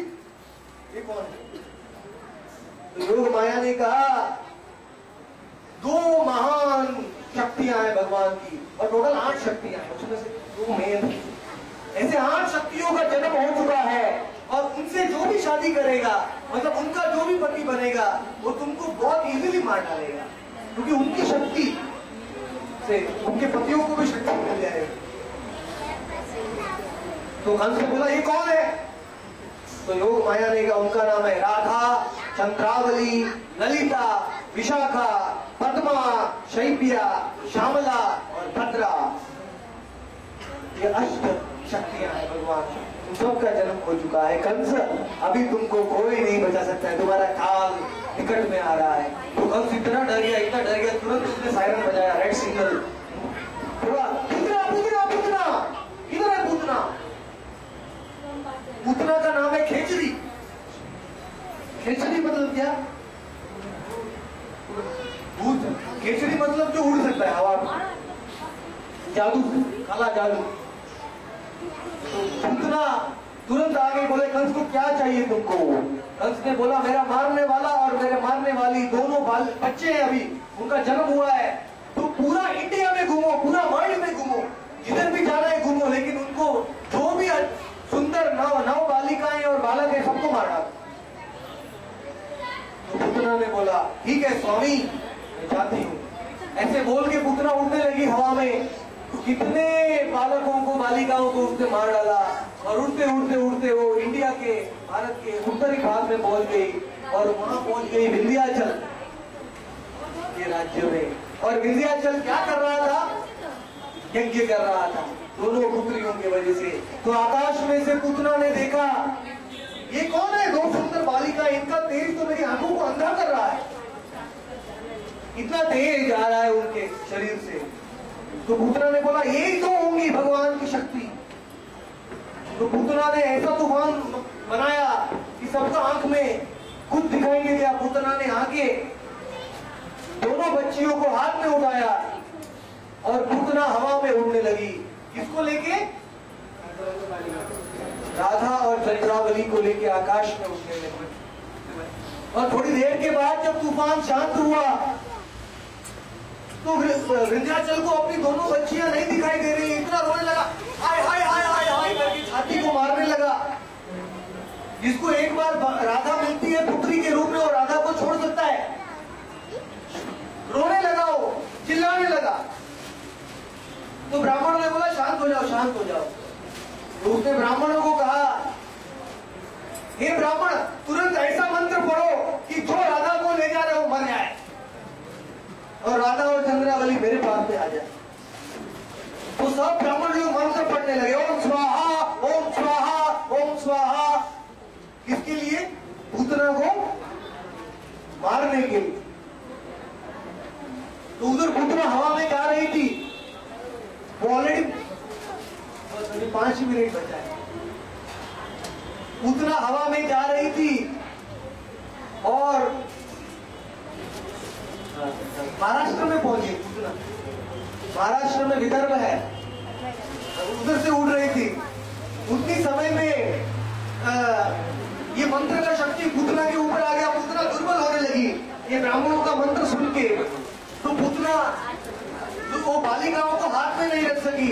ये कौन है? तो योग माया ने कहा, दो महान शक्तियां हैं भगवान की, और टोटल 8 शक्तियां हैं, उसमें से 2 मेन। ऐसे 8 शक्तियों का जन्म हो चुका है, और उनसे जो भी शादी करेगा, मतलब उनका जो भी पति बनेगा, वो तुमको बहुत इजीली मार डालेगा, क्योंकि उनकी शक्ति से उनके पतियों को भी शक्ति मिल जाएगी। तो कंस ने बोला ये कौन है? तो योग माया ने कहा उनका नाम है राधा, चंद्रावली, ललिता, विशाखा, पद्मा, शैब्या, श्यामला और भद्रा। ये अष्ट शक्तियां हैं भगवान, तुम सबका जन्म हो चुका है। कंस, अभी तुमको कोई नहीं बचा सकता है, तुम्हारा काल निकट में आ रहा है। तो कंस इतना डर गया, इतना डर गया, तुरंत उसने सायरन बजाया, रेड सिग्नल। पूरा पूतना पूतना पूतना, इधर है पूतना। पूतना का नाम है खेचरी। खेचरी मतलब क्या? भूत। खेचरी मतलब जो उड़ सकता है हवा में, जादू, काला जादू। तो पूतना तुरंत आगे बोले, कंस को क्या चाहिए तुमको? कंस ने बोला, मेरा मारने वाला और मेरे मारने वाली दोनों बच्चे हैं, अभी उनका जन्म हुआ है, तो पूरा इंडिया में घूमो, पूरा वर्ल्ड में घूमो, जिधर भी जाना है घूमो, लेकिन उनको जो भी सुंदर नव बालिकाएं और बालक है सबको मार डालो। तो पुतना ने बोला, ठीक है स्वामी, मैं जाती हूँ। ऐसे बोल के पुतना उड़ने लगी हवा में, कितने बालकों को, बालिकाओं को उसने मार डाला, और उड़ते उड़ते उड़ते वो इंडिया के, भारत के उत्तरी भाग में पहुंच गई, और वहां पहुंच गई विंध्याचल के राज्य में। और विंध्याचल क्या कर रहा था? यज्ञ कर रहा था, दोनों पुत्रियों की वजह से। तो आकाश में से पुतना ने देखा, ये कौन है? 2 सुंदर बालिका, इनका तेज तो मेरी आंखों को अंधा कर रहा है, इतना तेज आ रहा है उनके शरीर से। तो पुतना ने बोला, यही तो होंगी भगवान की शक्ति। तो पुतना ने ऐसा तूफान बनाया कि सबका आंख में कुछ दिखाई नहीं दिया। पुतना ने आके दोनों बच्चियों को हाथ में उठाया, और पुतना हवा में उड़ने लगी। किसको लेके? राधा और चंद्रावली को लेके आकाश में उड़ने लगी। और थोड़ी देर के बाद जब तूफान शांत हुआ, तो विंध्याचल को अपनी दोनों बच्चियां नहीं दिखाई दे रही, इतना रोने लगा, हाय हाय हाय हाय हाय करके छाती को मारने लगा। जिसको एक बार राधा मिलती है पुत्री के रूप में, और राधा को छोड़ सकता है? रोने लगा, वो चिल्लाने लगा। तो ब्राह्मण ने जाओ, शांत हो जाओ। तो उसने ब्राह्मणों को कहा, हे ब्राह्मण, तुरंत ऐसा मंत्र पढ़ो कि जो राधा को ले जा रहे हो मर जाए और राधा और चंद्रावली मेरे पास पे आ जाए। तो सब ब्राह्मण लोग मंत्र पढ़ने लगे, ओम स्वाहा ओम स्वाहा ओम स्वाहा। किसके लिए? पूतना को मारने के लिए। तो उधर पूतना हवा में जा रही थी, वो ऑलरेडी बस अभी 5 मिनट बचा है। पूतना हवा में जा रही थी और महाराष्ट्र में पहुंची। पूतना महाराष्ट्र में विदर्भ है, उधर से उड़ रही थी। उतनी समय में ये मंत्र का शक्ति पूतना के ऊपर आ गया। पूतना दुर्बल होने लगी ये ब्राह्मणों का मंत्र सुन के। तो पूतना वो बालिकाओं को हाथ में नहीं रख सकी।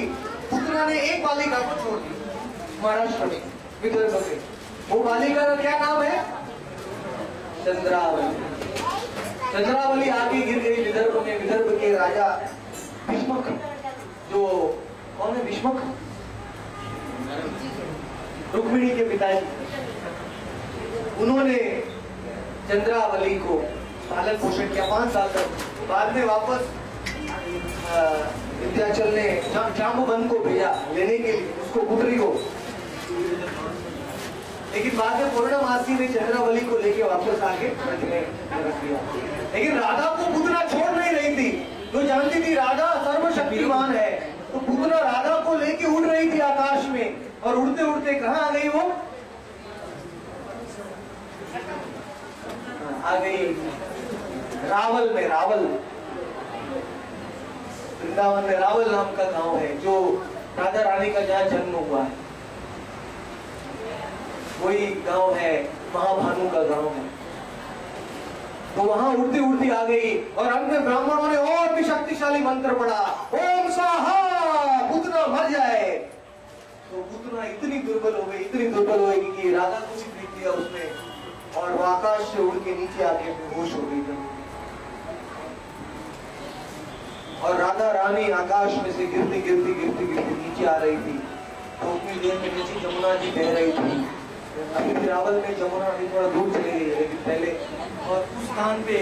पूतना ने एक बालिका को छोड़ दी महाराष्ट्र में, विदर्भ में। वो बालिका का क्या नाम है? चंद्रावली। चंद्रावली आगे गिर गई विदर्भ में। विदर्भ के राजा भीष्मक, जो कौन है भीष्मक? रुक्मिणी के पिताजी। उन्होंने चंद्रावली को पालन पोषण किया 5 साल तक। बाद में वापस विंध्याचल ने जाम्बुवन को भेजा लेने के लिए उसको, पुत्री को। लेकिन बाद में पूर्णमासी ने चंद्रावली को लेके वापस आके रख दिया। लेकिन राधा को पूतना छोड़ नहीं रही थी। जो जानती थी राधा सर्वशक्तिमान है, तो पूतना राधा को लेके उड़ रही थी आकाश में। और उड़ते उड़ते कहाँ आ गई वो? आ गई रावल में। रावल, वृंदावन में रावल नाम का गांव है, जो राधा रानी का जहाँ जन्म हुआ है। वही गांव है, महाभानु का गांव है। तो वहां उड़ती उड़ती आ गई और अंत में ब्राह्मणों ने और भी शक्तिशाली मंत्र पढ़ा, ओम स्वाहा, पूतना मर जाए। तो पूतना इतनी दुर्बल हो गई, इतनी दुर्बल हो गई कि राधा को भी फेंक दिया उसने और वो आकाश से उड़ के नीचे आके बेहोश हो गई। और राधा रानी आकाश में से गिरती गिरती गिरती गिरती नीचे आ रही थी। तो उतनी देर में नीचे जमुना जी बह रही थी। अभी भी रावल में जमुना अभी थोड़ा दूर चली गई है लेकिन पहले। और उस स्थान पे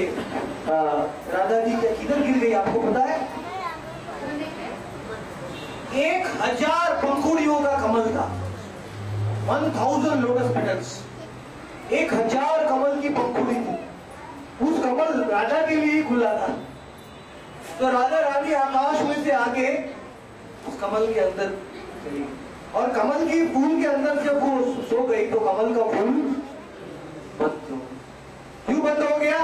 राधा जी किधर गिर गई आपको पता है? 1000 पंखुड़ियों का कमल था, 1000 लोटस पेटल्स। 1000 कमल की पंखुड़ी थी। उस कमल राजा के लिए ही खुला था। तो राधा रानी आकाश में से आके उस कमल के अंदर चली गई। और कमल की फूल के अंदर जब वो सो गई तो कमल का फूल बंद हो। क्यों बंद हो गया?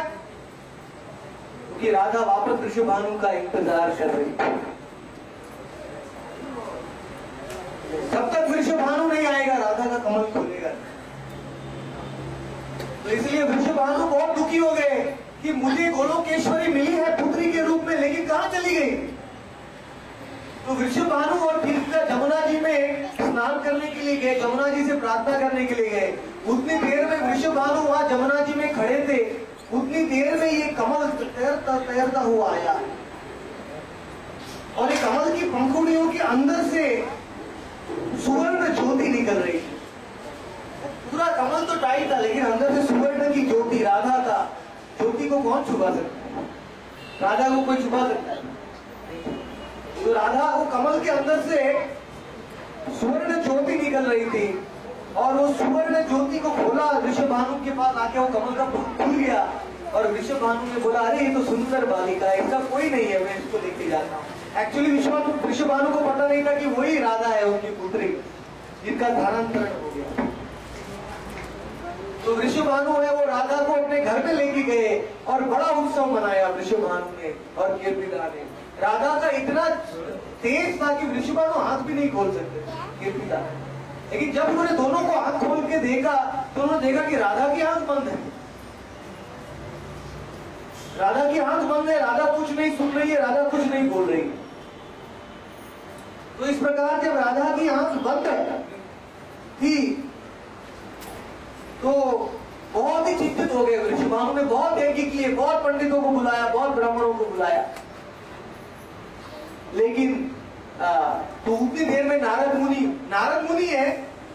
क्योंकि राधा वापस वृषभानु का इंतजार कर रही थी। जब तक वृषभानु नहीं आएगा राधा का कमल खुलेगा। तो इसलिए वृषभानु बहुत दुखी हो गए कि मुझे गोलोकेश्वरी मिली है पुत्री के रूप में, लेकिन कहां चली गई? तो वृषभानु और तीर्थया जमुना जी में स्नान करने के लिए गए, जमुना जी से प्रार्थना करने के लिए गए। उतनी देर में वृषभानु वहां जमुना जी में खड़े थे। उतनी देर में ये कमल तैरता तैरता हुआ आया और ये कमल की पंखुड़ियों के अंदर से सुवर्ण ज्योति निकल रही थी। पूरा कमल तो टाइट था लेकिन अंदर से सुवर्ण की ज्योति। राधा का ज्योति को कौन छुपा सकता है? राधा को कोई छुपा सकता है? तो राधा को कमल के अंदर से सुवर्ण ज्योति निकल रही थी और वो सुवर्ण ज्योति को खोला। वृषभानु के पास आके वो कमल का खुल गया और वृषभानु ने बोला, अरे ये तो सुंदर बालिका है, इसका कोई नहीं है, मैं इसको लेके जाता हूँ। एक्चुअली वृषभानु को पता नहीं था कि वही राधा है, उनकी पुत्री, जिनका धारांतरण हो गया। तो वृषभानु है वो राधा को अपने घर में लेके गए और बड़ा उत्सव मनाया वृषभानु ने और कीर्तिदा ने। राधा का इतना तेज था कि वृषभानु आंख भी नहीं खोल सकते कीर्तिदा। लेकिन जब उन्होंने दोनों को आंख खोल के देखा तो उन्होंने देखा कि राधा की आंख बंद है। राधा की आंख बंद है, राधा कुछ नहीं सुन रही है, राधा कुछ नहीं बोल रही है। तो इस प्रकार जब राधा की आंख बंद थी तो बहुत ही चिंतित हो गए वृषभानु ने। बहुत यज्ञ किए, बहुत पंडितों को बुलाया, बहुत ब्राह्मणों को बुलाया, लेकिन तो उतनी देर में नारद मुनि है,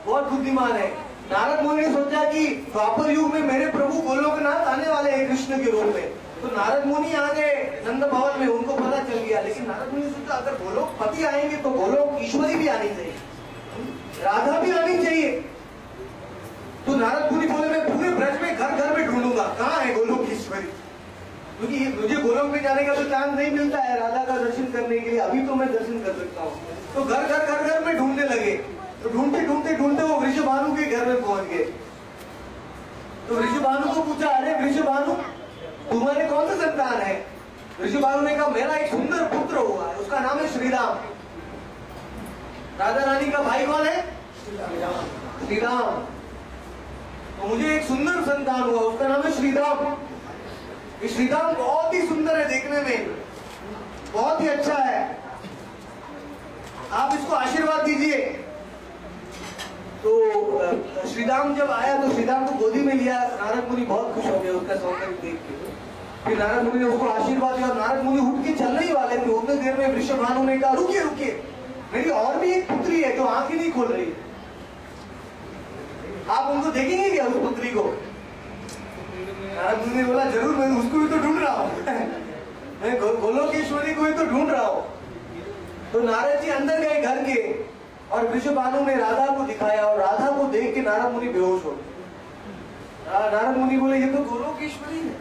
बहुत बुद्धिमान है। नारद मुनि ने सोचा कि द्वापर युग में मेरे प्रभु गोलोकनाथ आने वाले हैं कृष्ण के रूप में। तो नारद मुनि आ गए नंद भवन में, उनको पता चल गया। लेकिन नारद मुनि ने सोचा अगर गोलोकपति आएंगे तो गोलोक ईश्वरी भी आनी चाहिए, राधा भी आनी चाहिए। तो नारद मुनि बोले मैं पूरे ब्रज में घर घर में ढूंढूंगा कहाँ है गोलोक ईश्वरी, क्योंकि मुझे गोलोक में जाने का तो चांस नहीं मिलता है राधा का दर्शन करने के लिए, अभी तो मैं दर्शन कर सकता हूँ। तो घर घर में ढूंढने लगे। तो ढूंढते वो वृषभानु के घर में पहुंच गए। तो वृषभानु को पूछा, अरे वृषभानु तुम्हारे कौन सा संतान है? वृषभानु ने कहा मेरा एक सुंदर पुत्र हुआ है, उसका नाम है श्रीराम। राधा रानी का भाई कौन है? श्रीराम। तो मुझे एक सुंदर संतान हुआ, उसका नाम है श्रीराम। ये श्रीराम बहुत ही सुंदर है, देखने में बहुत ही अच्छा है, आप इसको आशीर्वाद दीजिए। तो श्रीराम जब आया तो श्रीराम को गोदी में लिया। नारद मुनि बहुत खुश हो गए उसका सौंदर्य देख के। फिर नारद मुनि ने उसको आशीर्वाद दिया। नारद मुनि उठ के चलने ही वाले थे, उतने देर में वृषभानु ने कहा रुकिए, मेरी और भी एक पुत्री है जो आंखें नहीं खोल रही, आप उनको देखेंगे क्या उस पुत्री को? नारद मुनि ने बोला जरूर, मैं उसको भी तो ढूंढ रहा हूँ मैं गोलोकेश्वरी को भी तो ढूंढ रहा हूँ। तो नारद जी अंदर गए घर के, और वृषभानु ने राधा को दिखाया, और राधा को देख के नारद मुनि बेहोश हो गए। नारद मुनि बोले ये तो गोलोकेश्वरी है।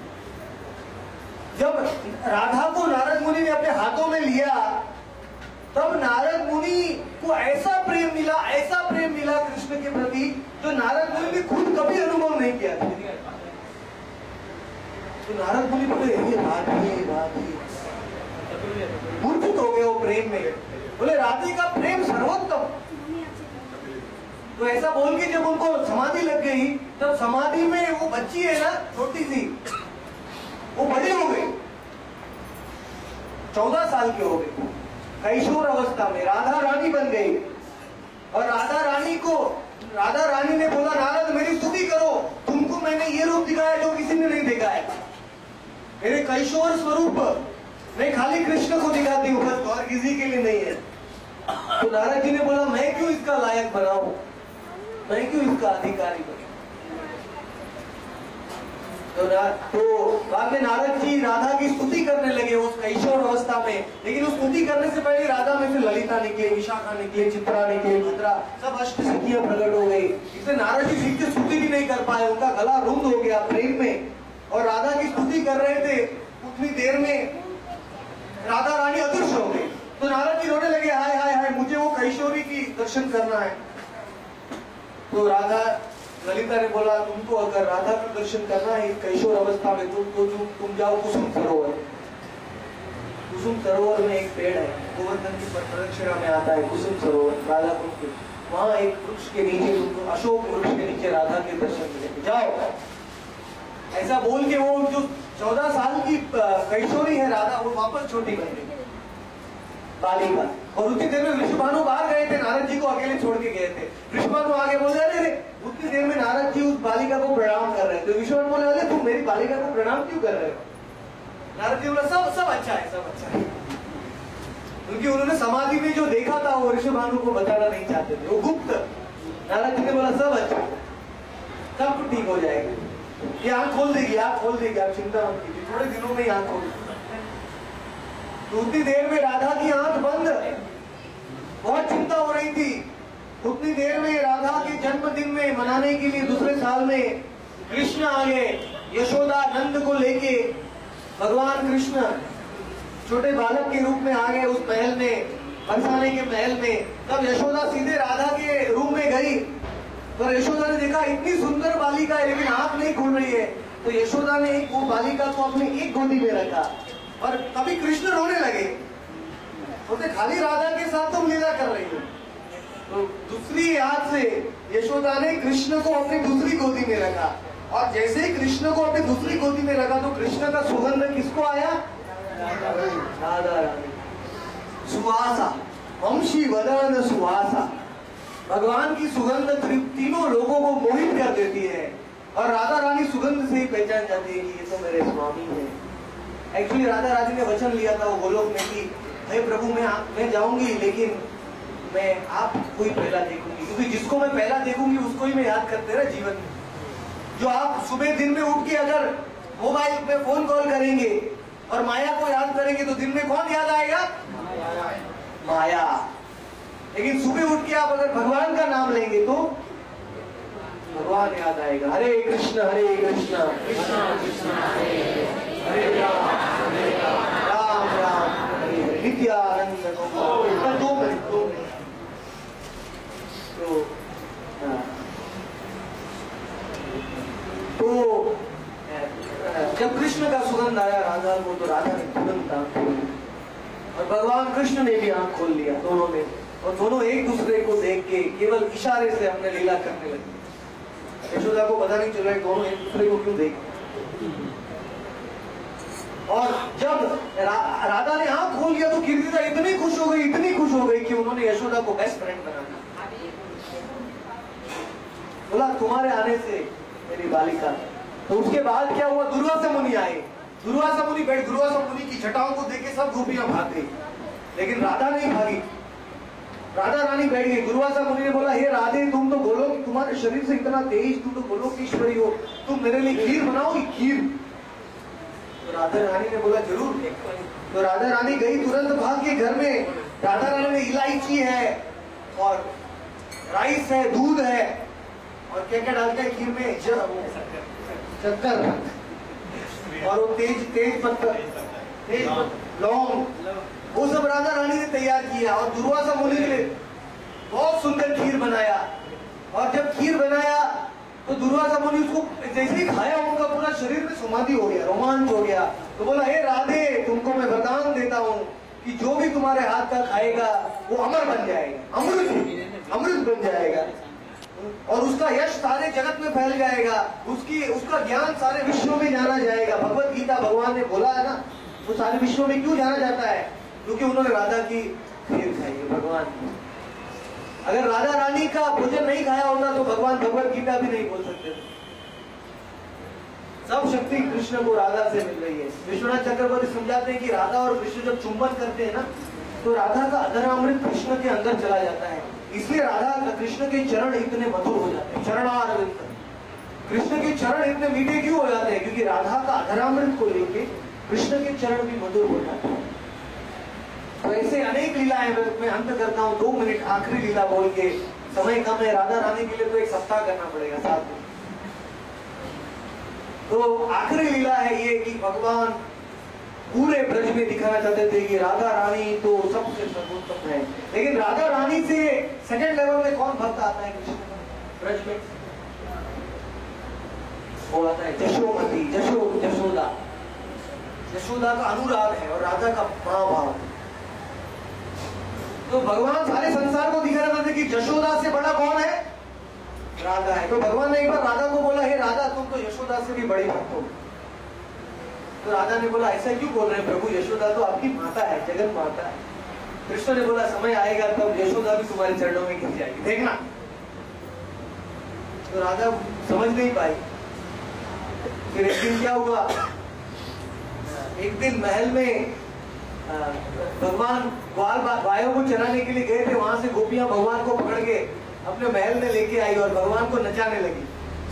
जब राधा को नारद मुनि ने अपने हाथों में लिया, तब नारद मुनि को ऐसा प्रेम मिला कृष्ण के प्रति, जो नारद मुनि ने खुद कभी अनुभव नहीं किया था। तो नारद मुनि बोले ये राधे मूर्छित हो गए वो प्रेम में, बोले राधे का प्रेम सर्वोत्तम। तो ऐसा बोल के जब उनको समाधि लग गई, तब समाधि में वो बच्ची है ना छोटी सी, वो बड़े हो गए, 14 साल के हो गए, कैशोर अवस्था में राधा रानी बन गई। और राधा रानी ने बोला नारद मेरी स्तुति करो, तुमको मैंने ये रूप दिखाया जो किसी ने नहीं देखा है, मेरे कैशोर स्वरूप मैं खाली कृष्ण को दिखाती हूँ, बस और किसी के लिए नहीं है। तो नारद जी ने बोला मैं क्यों इसका लायक बनाऊं, मैं क्यों इसका अधिकारी बनूं? तो बाद में नारद जी राधा की स्तुति करने लगे उस कैशोर अवस्था में। लेकिन उस स्तुति करने से पहले राधा में से ललिता निकले, विशाखा निकले, चित्रा निकले, भद्रा, सब अष्ट सिद्धियां प्रकट हो गई। इसलिए नारद जी ठीक से स्तुति भी नहीं कर पाए, उनका गला रुंध हो गया प्रेम में। और राधा की स्तुति कर रहे थे, उतनी देर में राधा रानी अदृश्य हो गई। तो नारद जी रोने लगे, हाय हाय हाय, मुझे वो कैशोरी की दर्शन करना है। तो राधा ललिता ने बोला तुमको अगर राधा का दर्शन करना है कैशोर अवस्था में, तुम जाओ कुसुम सरोवर। कुसुम सरोवर में एक पेड़ है, गोवर्धन की प्रदक्षिणा में आता है कुसुम सरोवर, राधा कुंड। वहां एक वृक्ष के नीचे तुमको, अशोक वृक्ष के नीचे राधा के दर्शन मिलेंगे, जाओ। ऐसा बोल के वो जो 14 साल की कैशोरी है राधा, वो वापस छोटी बन गई बालिका। और उतनी देर में वृषभानु बाहर गए थे, नारद जी को अकेले छोड़ के गए थे। वृषभानु आगे बोले अरे उतनी देर में नारद जी उस बालिका को प्रणाम कर रहे थे। तो वृषभानु बोले अरे तुम मेरी बालिका को प्रणाम क्यों कर रहे हो? नारद जी बोला सब अच्छा है, सब अच्छा है। क्योंकि उन्होंने समाधि में जो देखा था वो वृषभानु को बताना नहीं चाहते थे, वो गुप्त। नारद जी ने बोला सब अच्छा, सब ठीक हो जाएगा, ये आंख खोल देगी, आप चिंता मत कीजिए, थोड़े दिनों में ही आंख खोल देगी। उतनी देर में राधा की आंख बंद, बहुत चिंता हो रही थी। उतनी देर में राधा के जन्मदिन में मनाने के लिए दूसरे साल में कृष्ण आ गए, यशोदा नंद को लेके। भगवान कृष्ण छोटे बालक के रूप में आ गए उस महल में, बरसाने के महल में। तब यशोदा सीधे राधा के रूम में गई, पर यशोदा ने देखा इतनी सुंदर बालिका है लेकिन आंख नहीं खुल रही है। तो यशोदा ने वो बालिका को अपनी एक गोदी में रखा, और कभी कृष्ण रोने लगे, बोलते खाली राधा के साथ तुम लीला कर रही हो। तो दूसरी हाथ से यशोदा ने कृष्ण को अपनी दूसरी गोदी में रखा, और जैसे ही कृष्ण को अपनी दूसरी गोदी में रखा तो कृष्ण का सुगंध किसको आया? राधा रानी। सुवासा, वंशी वदन सुवासा, भगवान की सुगंध तीनों लोगों को मोहित कर देती है। और राधा रानी सुगंध से ही पहचान जाती है कि ये तो मेरे स्वामी है। एक्चुअली राधा रानी ने वचन लिया था वो गोलोक में कि हे प्रभु मैं जाऊंगी, लेकिन मैं आपको ही पहला देखूंगी, क्योंकि जिसको मैं पहला देखूंगी उसको ही मैं याद करते रहे जीवन में। जो आप सुबह दिन में उठ के अगर मोबाइल पे फोन कॉल करेंगे और माया को याद करेंगे तो दिन में कौन याद आएगा? माया। लेकिन सुबह उठ के आप अगर भगवान का नाम लेंगे तो भगवान याद आएगा। हरे कृष्ण कृष्ण कृष्ण हरे राम राम हरे हरे नित्यानंद। 2 मिनट तो जब कृष्ण का सुगंध आया राधा को, तो राधा ने तुरंत आंख खोली और भगवान कृष्ण ने भी आंख खोल लिया, दोनों ने। और दोनों एक दूसरे को देख के केवल इशारे से अपने लीला करने लगे। यशोदा को पता नहीं चल रहा है दोनों एक दूसरे को क्यों देख। और जब राधा ने आंख खोल लिया तो कीर्तिदा इतनी खुश हो गई कि उन्होंने यशोदा को बेस्ट फ्रेंड बना दिया। बोला तुम्हारे आने से मेरी बालिका। तो उसके बाद क्या हुआ? दुर्वासा मुनि आए। दुर्वासा मुनि की छटाओं को देख के सब गोपियां भाग गई, लेकिन राधा नहीं भागी। राधा रानी बैठ गई। दुर्वासा मुनि ने बोला, हे राधे, तुम तो बोलो कि तुम्हारे शरीर से इतना तेज, तुम तो बोलो कि ईश्वरी हो, तुम मेरे लिए खीर बनाओगी? खीर? तो राधा रानी ने बोला जरूर। तो राधा रानी गई तुरंत भाग के घर में। राधा रानी ने इलायची है और राइस है, दूध है, और क्या क्या डालते हैं खीर में? शक्कर और वो तेज पत्ता, लौंग, वो सब राधा रानी ने तैयार किया। और दुर्वासा मुनि ने बहुत सुंदर खीर बनाया। और जब खीर बनाया तो दुर्वासा मुनि उसको जैसे ही खाया, उनका पूरा शरीर में समाधि हो गया, रोमांच हो गया। तो बोला, हे राधे, तुमको मैं वरदान देता हूँ कि जो भी तुम्हारे हाथ का खाएगा वो अमर बन जाएगा, अमृत बन जाएगा, और उसका यश सारे जगत में फैल जाएगा, उसका ज्ञान सारे विश्व में जाना जाएगा। भगवत गीता भगवान ने बोला है ना, वो सारे विश्व में क्यों जाना जाता है? क्योंकि उन्होंने राधा की खीर खाई है। भगवान अगर राधा रानी का भोजन नहीं खाया होता तो भगवान भगवत गीता भी नहीं बोल सकते। सब शक्ति कृष्ण को राधा से मिल रही है। विश्वनाथ चक्रवर्ती समझाते हैं कि राधा और कृष्ण जब चुंबन करते हैं ना, तो राधा का अधरामृत कृष्ण के अंदर चला जाता है। इसलिए राधा कृष्ण के चरण इतने मधुर हो जाते हैं। चरणारविंद, कृष्ण के चरण इतने मीठे क्यों हो जाते हैं? क्योंकि राधा का अधरामृत को लेके कृष्ण के चरण भी मधुर हो जाते हैं। तो ऐसे अनेक लीलाएं मैं अंत करता हूँ 2 मिनट आखिरी लीला बोल के, समय कम है। राधा रानी के लिए तो 1 सप्ताह करना पड़ेगा साथ में। तो आखिरी लीला है ये कि भगवान पूरे ब्रज में दिखाना चाहते थे कि राधा रानी तो सबसे सर्वोत्तम है। लेकिन राधा रानी से सेकंड लेवल में कौन भक्त आता है कृष्ण ब्रज में? वो आता है जशोमती, जशोदा। यशोदा का अनुराग है और राधा का महाभाव। तो भगवान सारे संसार को दिखाना चाहते कि यशोदा से बड़ा कौन है? राधा है। तो भगवान ने एक बार राधा को बोला, हे राधा, तुम तो यशोदा से भी बड़ी भक्त हो। तो राधा ने बोला, ऐसा क्यों बोल रहे हैं प्रभु? यशोदा तो आपकी माता है, जगत माता है। कृष्ण ने बोला, समय आएगा तब यशोदा भी तुम्हारे चरणों में गिर जाएगी, देखना। तो राधा समझ नहीं पाई। फिर एक दिन क्या हुआ? एक दिन महल में भगवान गायों को चराने के लिए गए थे। वहां से गोपियां भगवान को पकड़ के अपने महल में लेके आई और भगवान को नचाने लगी,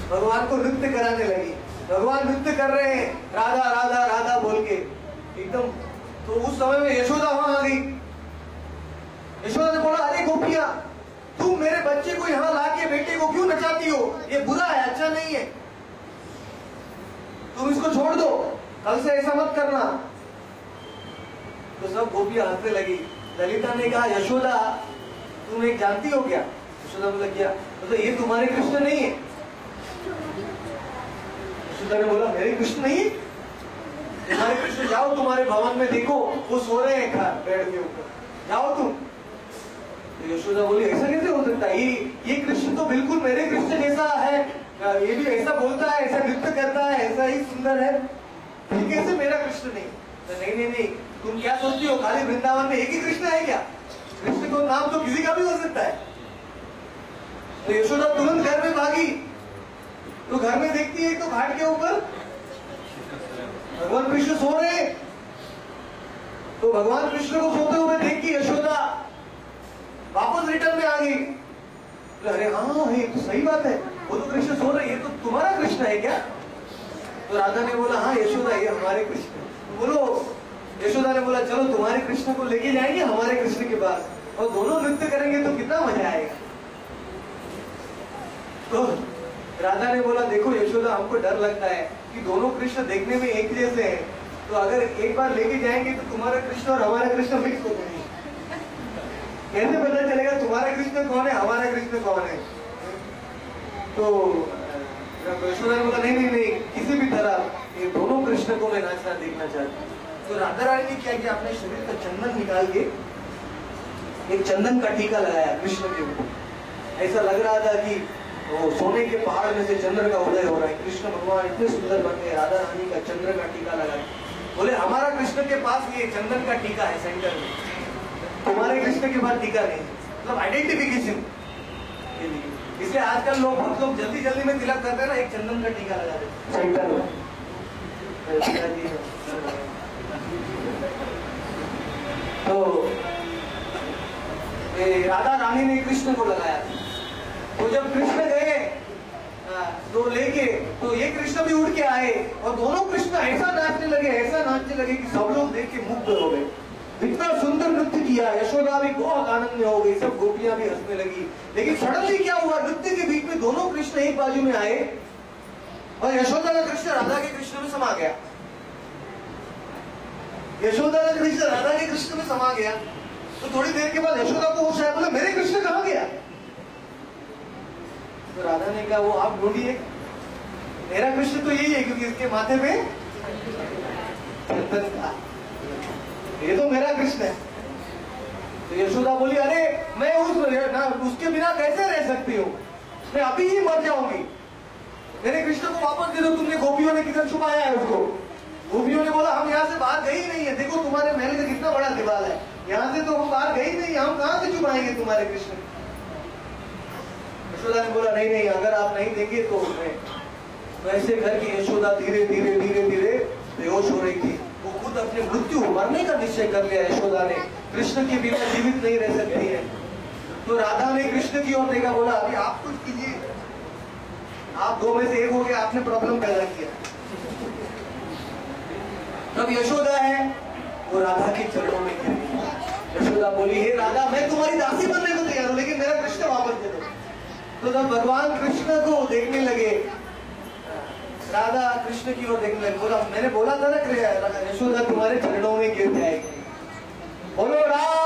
भगवान को नृत्य कराने लगी। भगवान नृत्य कर रहे हैं, राधा राधा राधा बोल के एकदम। तो उस समय में यशोदा वहां आ गई। यशोदा ने बोला, अरे गोपियां, तुम मेरे बच्चे को यहाँ लाके बेटे को क्यों नचाती हो? ये बुरा है, अच्छा नहीं है, तुम इसको छोड़ दो, कल से ऐसा मत करना। तो सब गोपियां हंसने लगी। ललिता ने कहा, यशोदा, तुम एक जानती हो क्या? यशोदा बोला, क्या? तो ये तुम्हारे कृष्ण नहीं है। यशोदा ने बोला, मेरे कृष्ण नहीं है? तुम्हारे कृष्ण, जाओ तुम्हारे भवन में देखो, वो सो रहे हैं पेड़ के ऊपर, जाओ तुम। तो यशोदा बोली, ऐसा कैसे हो सकता है? ये कृष्ण तो बिल्कुल मेरे कृष्ण जैसा है, ये भी ऐसा बोलता है, ऐसा नृत्य करता है, ऐसा ही सुंदर है, फिर कैसे मेरा कृष्ण नहीं? तो नहीं, तुम क्या सोचती हो, खाली वृंदावन में एक ही कृष्ण है क्या? कृष्ण को नाम तो किसी का भी हो सकता है। तो यशोदा तुरंत घर में भागी। तो घर में देखती है तो घाट के ऊपर भगवान कृष्ण सो रहे। तो भगवान कृष्ण को सोते हुए देख के यशोदा वापस रिटर्न में आ गई। अरे हाँ ये तो सही बात है, वो तो कृष्ण सो रहे, ये तो तुम्हारा कृष्ण है क्या? तो राधा ने बोला हाँ यशोदा ये हमारे कृष्ण। तो बोलो, यशोदा ने बोला चलो तुम्हारे कृष्ण को लेके जाएंगे हमारे कृष्ण के पास और दोनों नृत्य करेंगे तो कितना मजा आएगा। तो राधा ने बोला देखो यशोदा हमको डर लगता है कि दोनों कृष्ण देखने में एक जैसे हैं, तो अगर एक बार लेके जाएंगे तो तुम्हारा कृष्ण और हमारा कृष्ण मिक्स हो जाएंगे, कैसे पता चलेगा तुम्हारा कृष्ण कौन है हमारा कृष्ण कौन है? तो यशोदा ने बोला नहीं नहीं नहीं, किसी भी तरह ये दोनों कृष्ण को मैं नाचना देखना चाहती हूँ। तो राधा रानी ने क्या किया, अपने शरीर का चंदन निकाल के एक चंदन का टीका लगाया कृष्ण के ऊपर। ऐसा लग रहा था कि वो सोने के पहाड़ में से चंद्र का उदय हो रहा है। कृष्ण भगवान इतने सुंदर बन गए, राधा रानी का चंद्र का टीका लगा। बोले हमारा कृष्ण के पास ये चंदन का टीका है सेंटर में, तुम्हारे कृष्ण के पास टीका नहीं, मतलब आइडेंटिफिकेशन के लिए। इसलिए आजकल लोग बहुत लोग जल्दी जल्दी में तिलक करते हैं ना, एक चंदन का टीका लगा देते सेंटर में। तो राधा रानी ने कृष्ण को लगाया। तो जब कृष्ण गए तो लेके, तो ये कृष्ण भी उड़ के आए और दोनों कृष्ण ऐसा नाचने लगे कि सब लोग देख के मुग्ध हो गए। इतना सुंदर नृत्य किया, यशोदा भी बहुत आनंद में हो गई, सब गोपियां भी हंसने लगी। लेकिन सडनली क्या हुआ, नृत्य के बीच में दोनों कृष्ण एक बाजू में आए और यशोदा का कृष्ण राधा के कृष्ण में समा गया। यशोदा का कृष्ण राधा के कृष्ण में समा गया। तो थोड़ी देर के बाद यशोदा को होश आया, बोले मेरे कृष्ण कहाँ गया? तो राधा ने कहा वो आप ढूंढिए, मेरा कृष्ण तो यही है क्योंकि इसके माथे पे चंदन था, ये तो मेरा कृष्ण है। तो यशोदा बोली अरे मैं उसके बिना कैसे रह सकती हूँ, मैं अभी ही मर जाऊंगी, मेरे कृष्ण को वापस दे दो। तुमने गोपियों ने किधर छुपाया है उसको? गोपियों ने बोला हम यहाँ से बाहर गए ही नहीं है, देखो तुम्हारे महल का कितना बड़ा दीवार है, यहाँ से तो हम बाहर गए ही नहीं, हम कहाँ से छुपाएंगे तुम्हारे कृष्ण? यशोदा ने बोला नहीं नहीं, अगर आप नहीं देंगे तो मैं ऐसे करके यशोदा धीरे धीरे धीरे धीरे बेहोश हो रही थी। वो खुद अपने मृत्यु मरने का निश्चय कर लिया यशोदा ने, कृष्ण के बिना जीवित नहीं रह सकती है। तो राधा ने कृष्ण की ओर देखा, बोला अभी आप कुछ कीजिए, आप दो में से एक हो गया, आपने प्रॉब्लम पैदा किया। तब यशोदा है वो राधा के चरणों में गिर गई। यशोदा बोली हे राधा मैं तुम्हारी दासी बनने को तैयार हूं, लेकिन मेरा कृष्ण वापस दे दो। तो जब भगवान कृष्ण को देखने लगे, राधा कृष्ण की ओर देखने लगे, बोला मैंने बोला था ना यशोदा तुम्हारे चरणों में गिर जाएगी। बोलो राम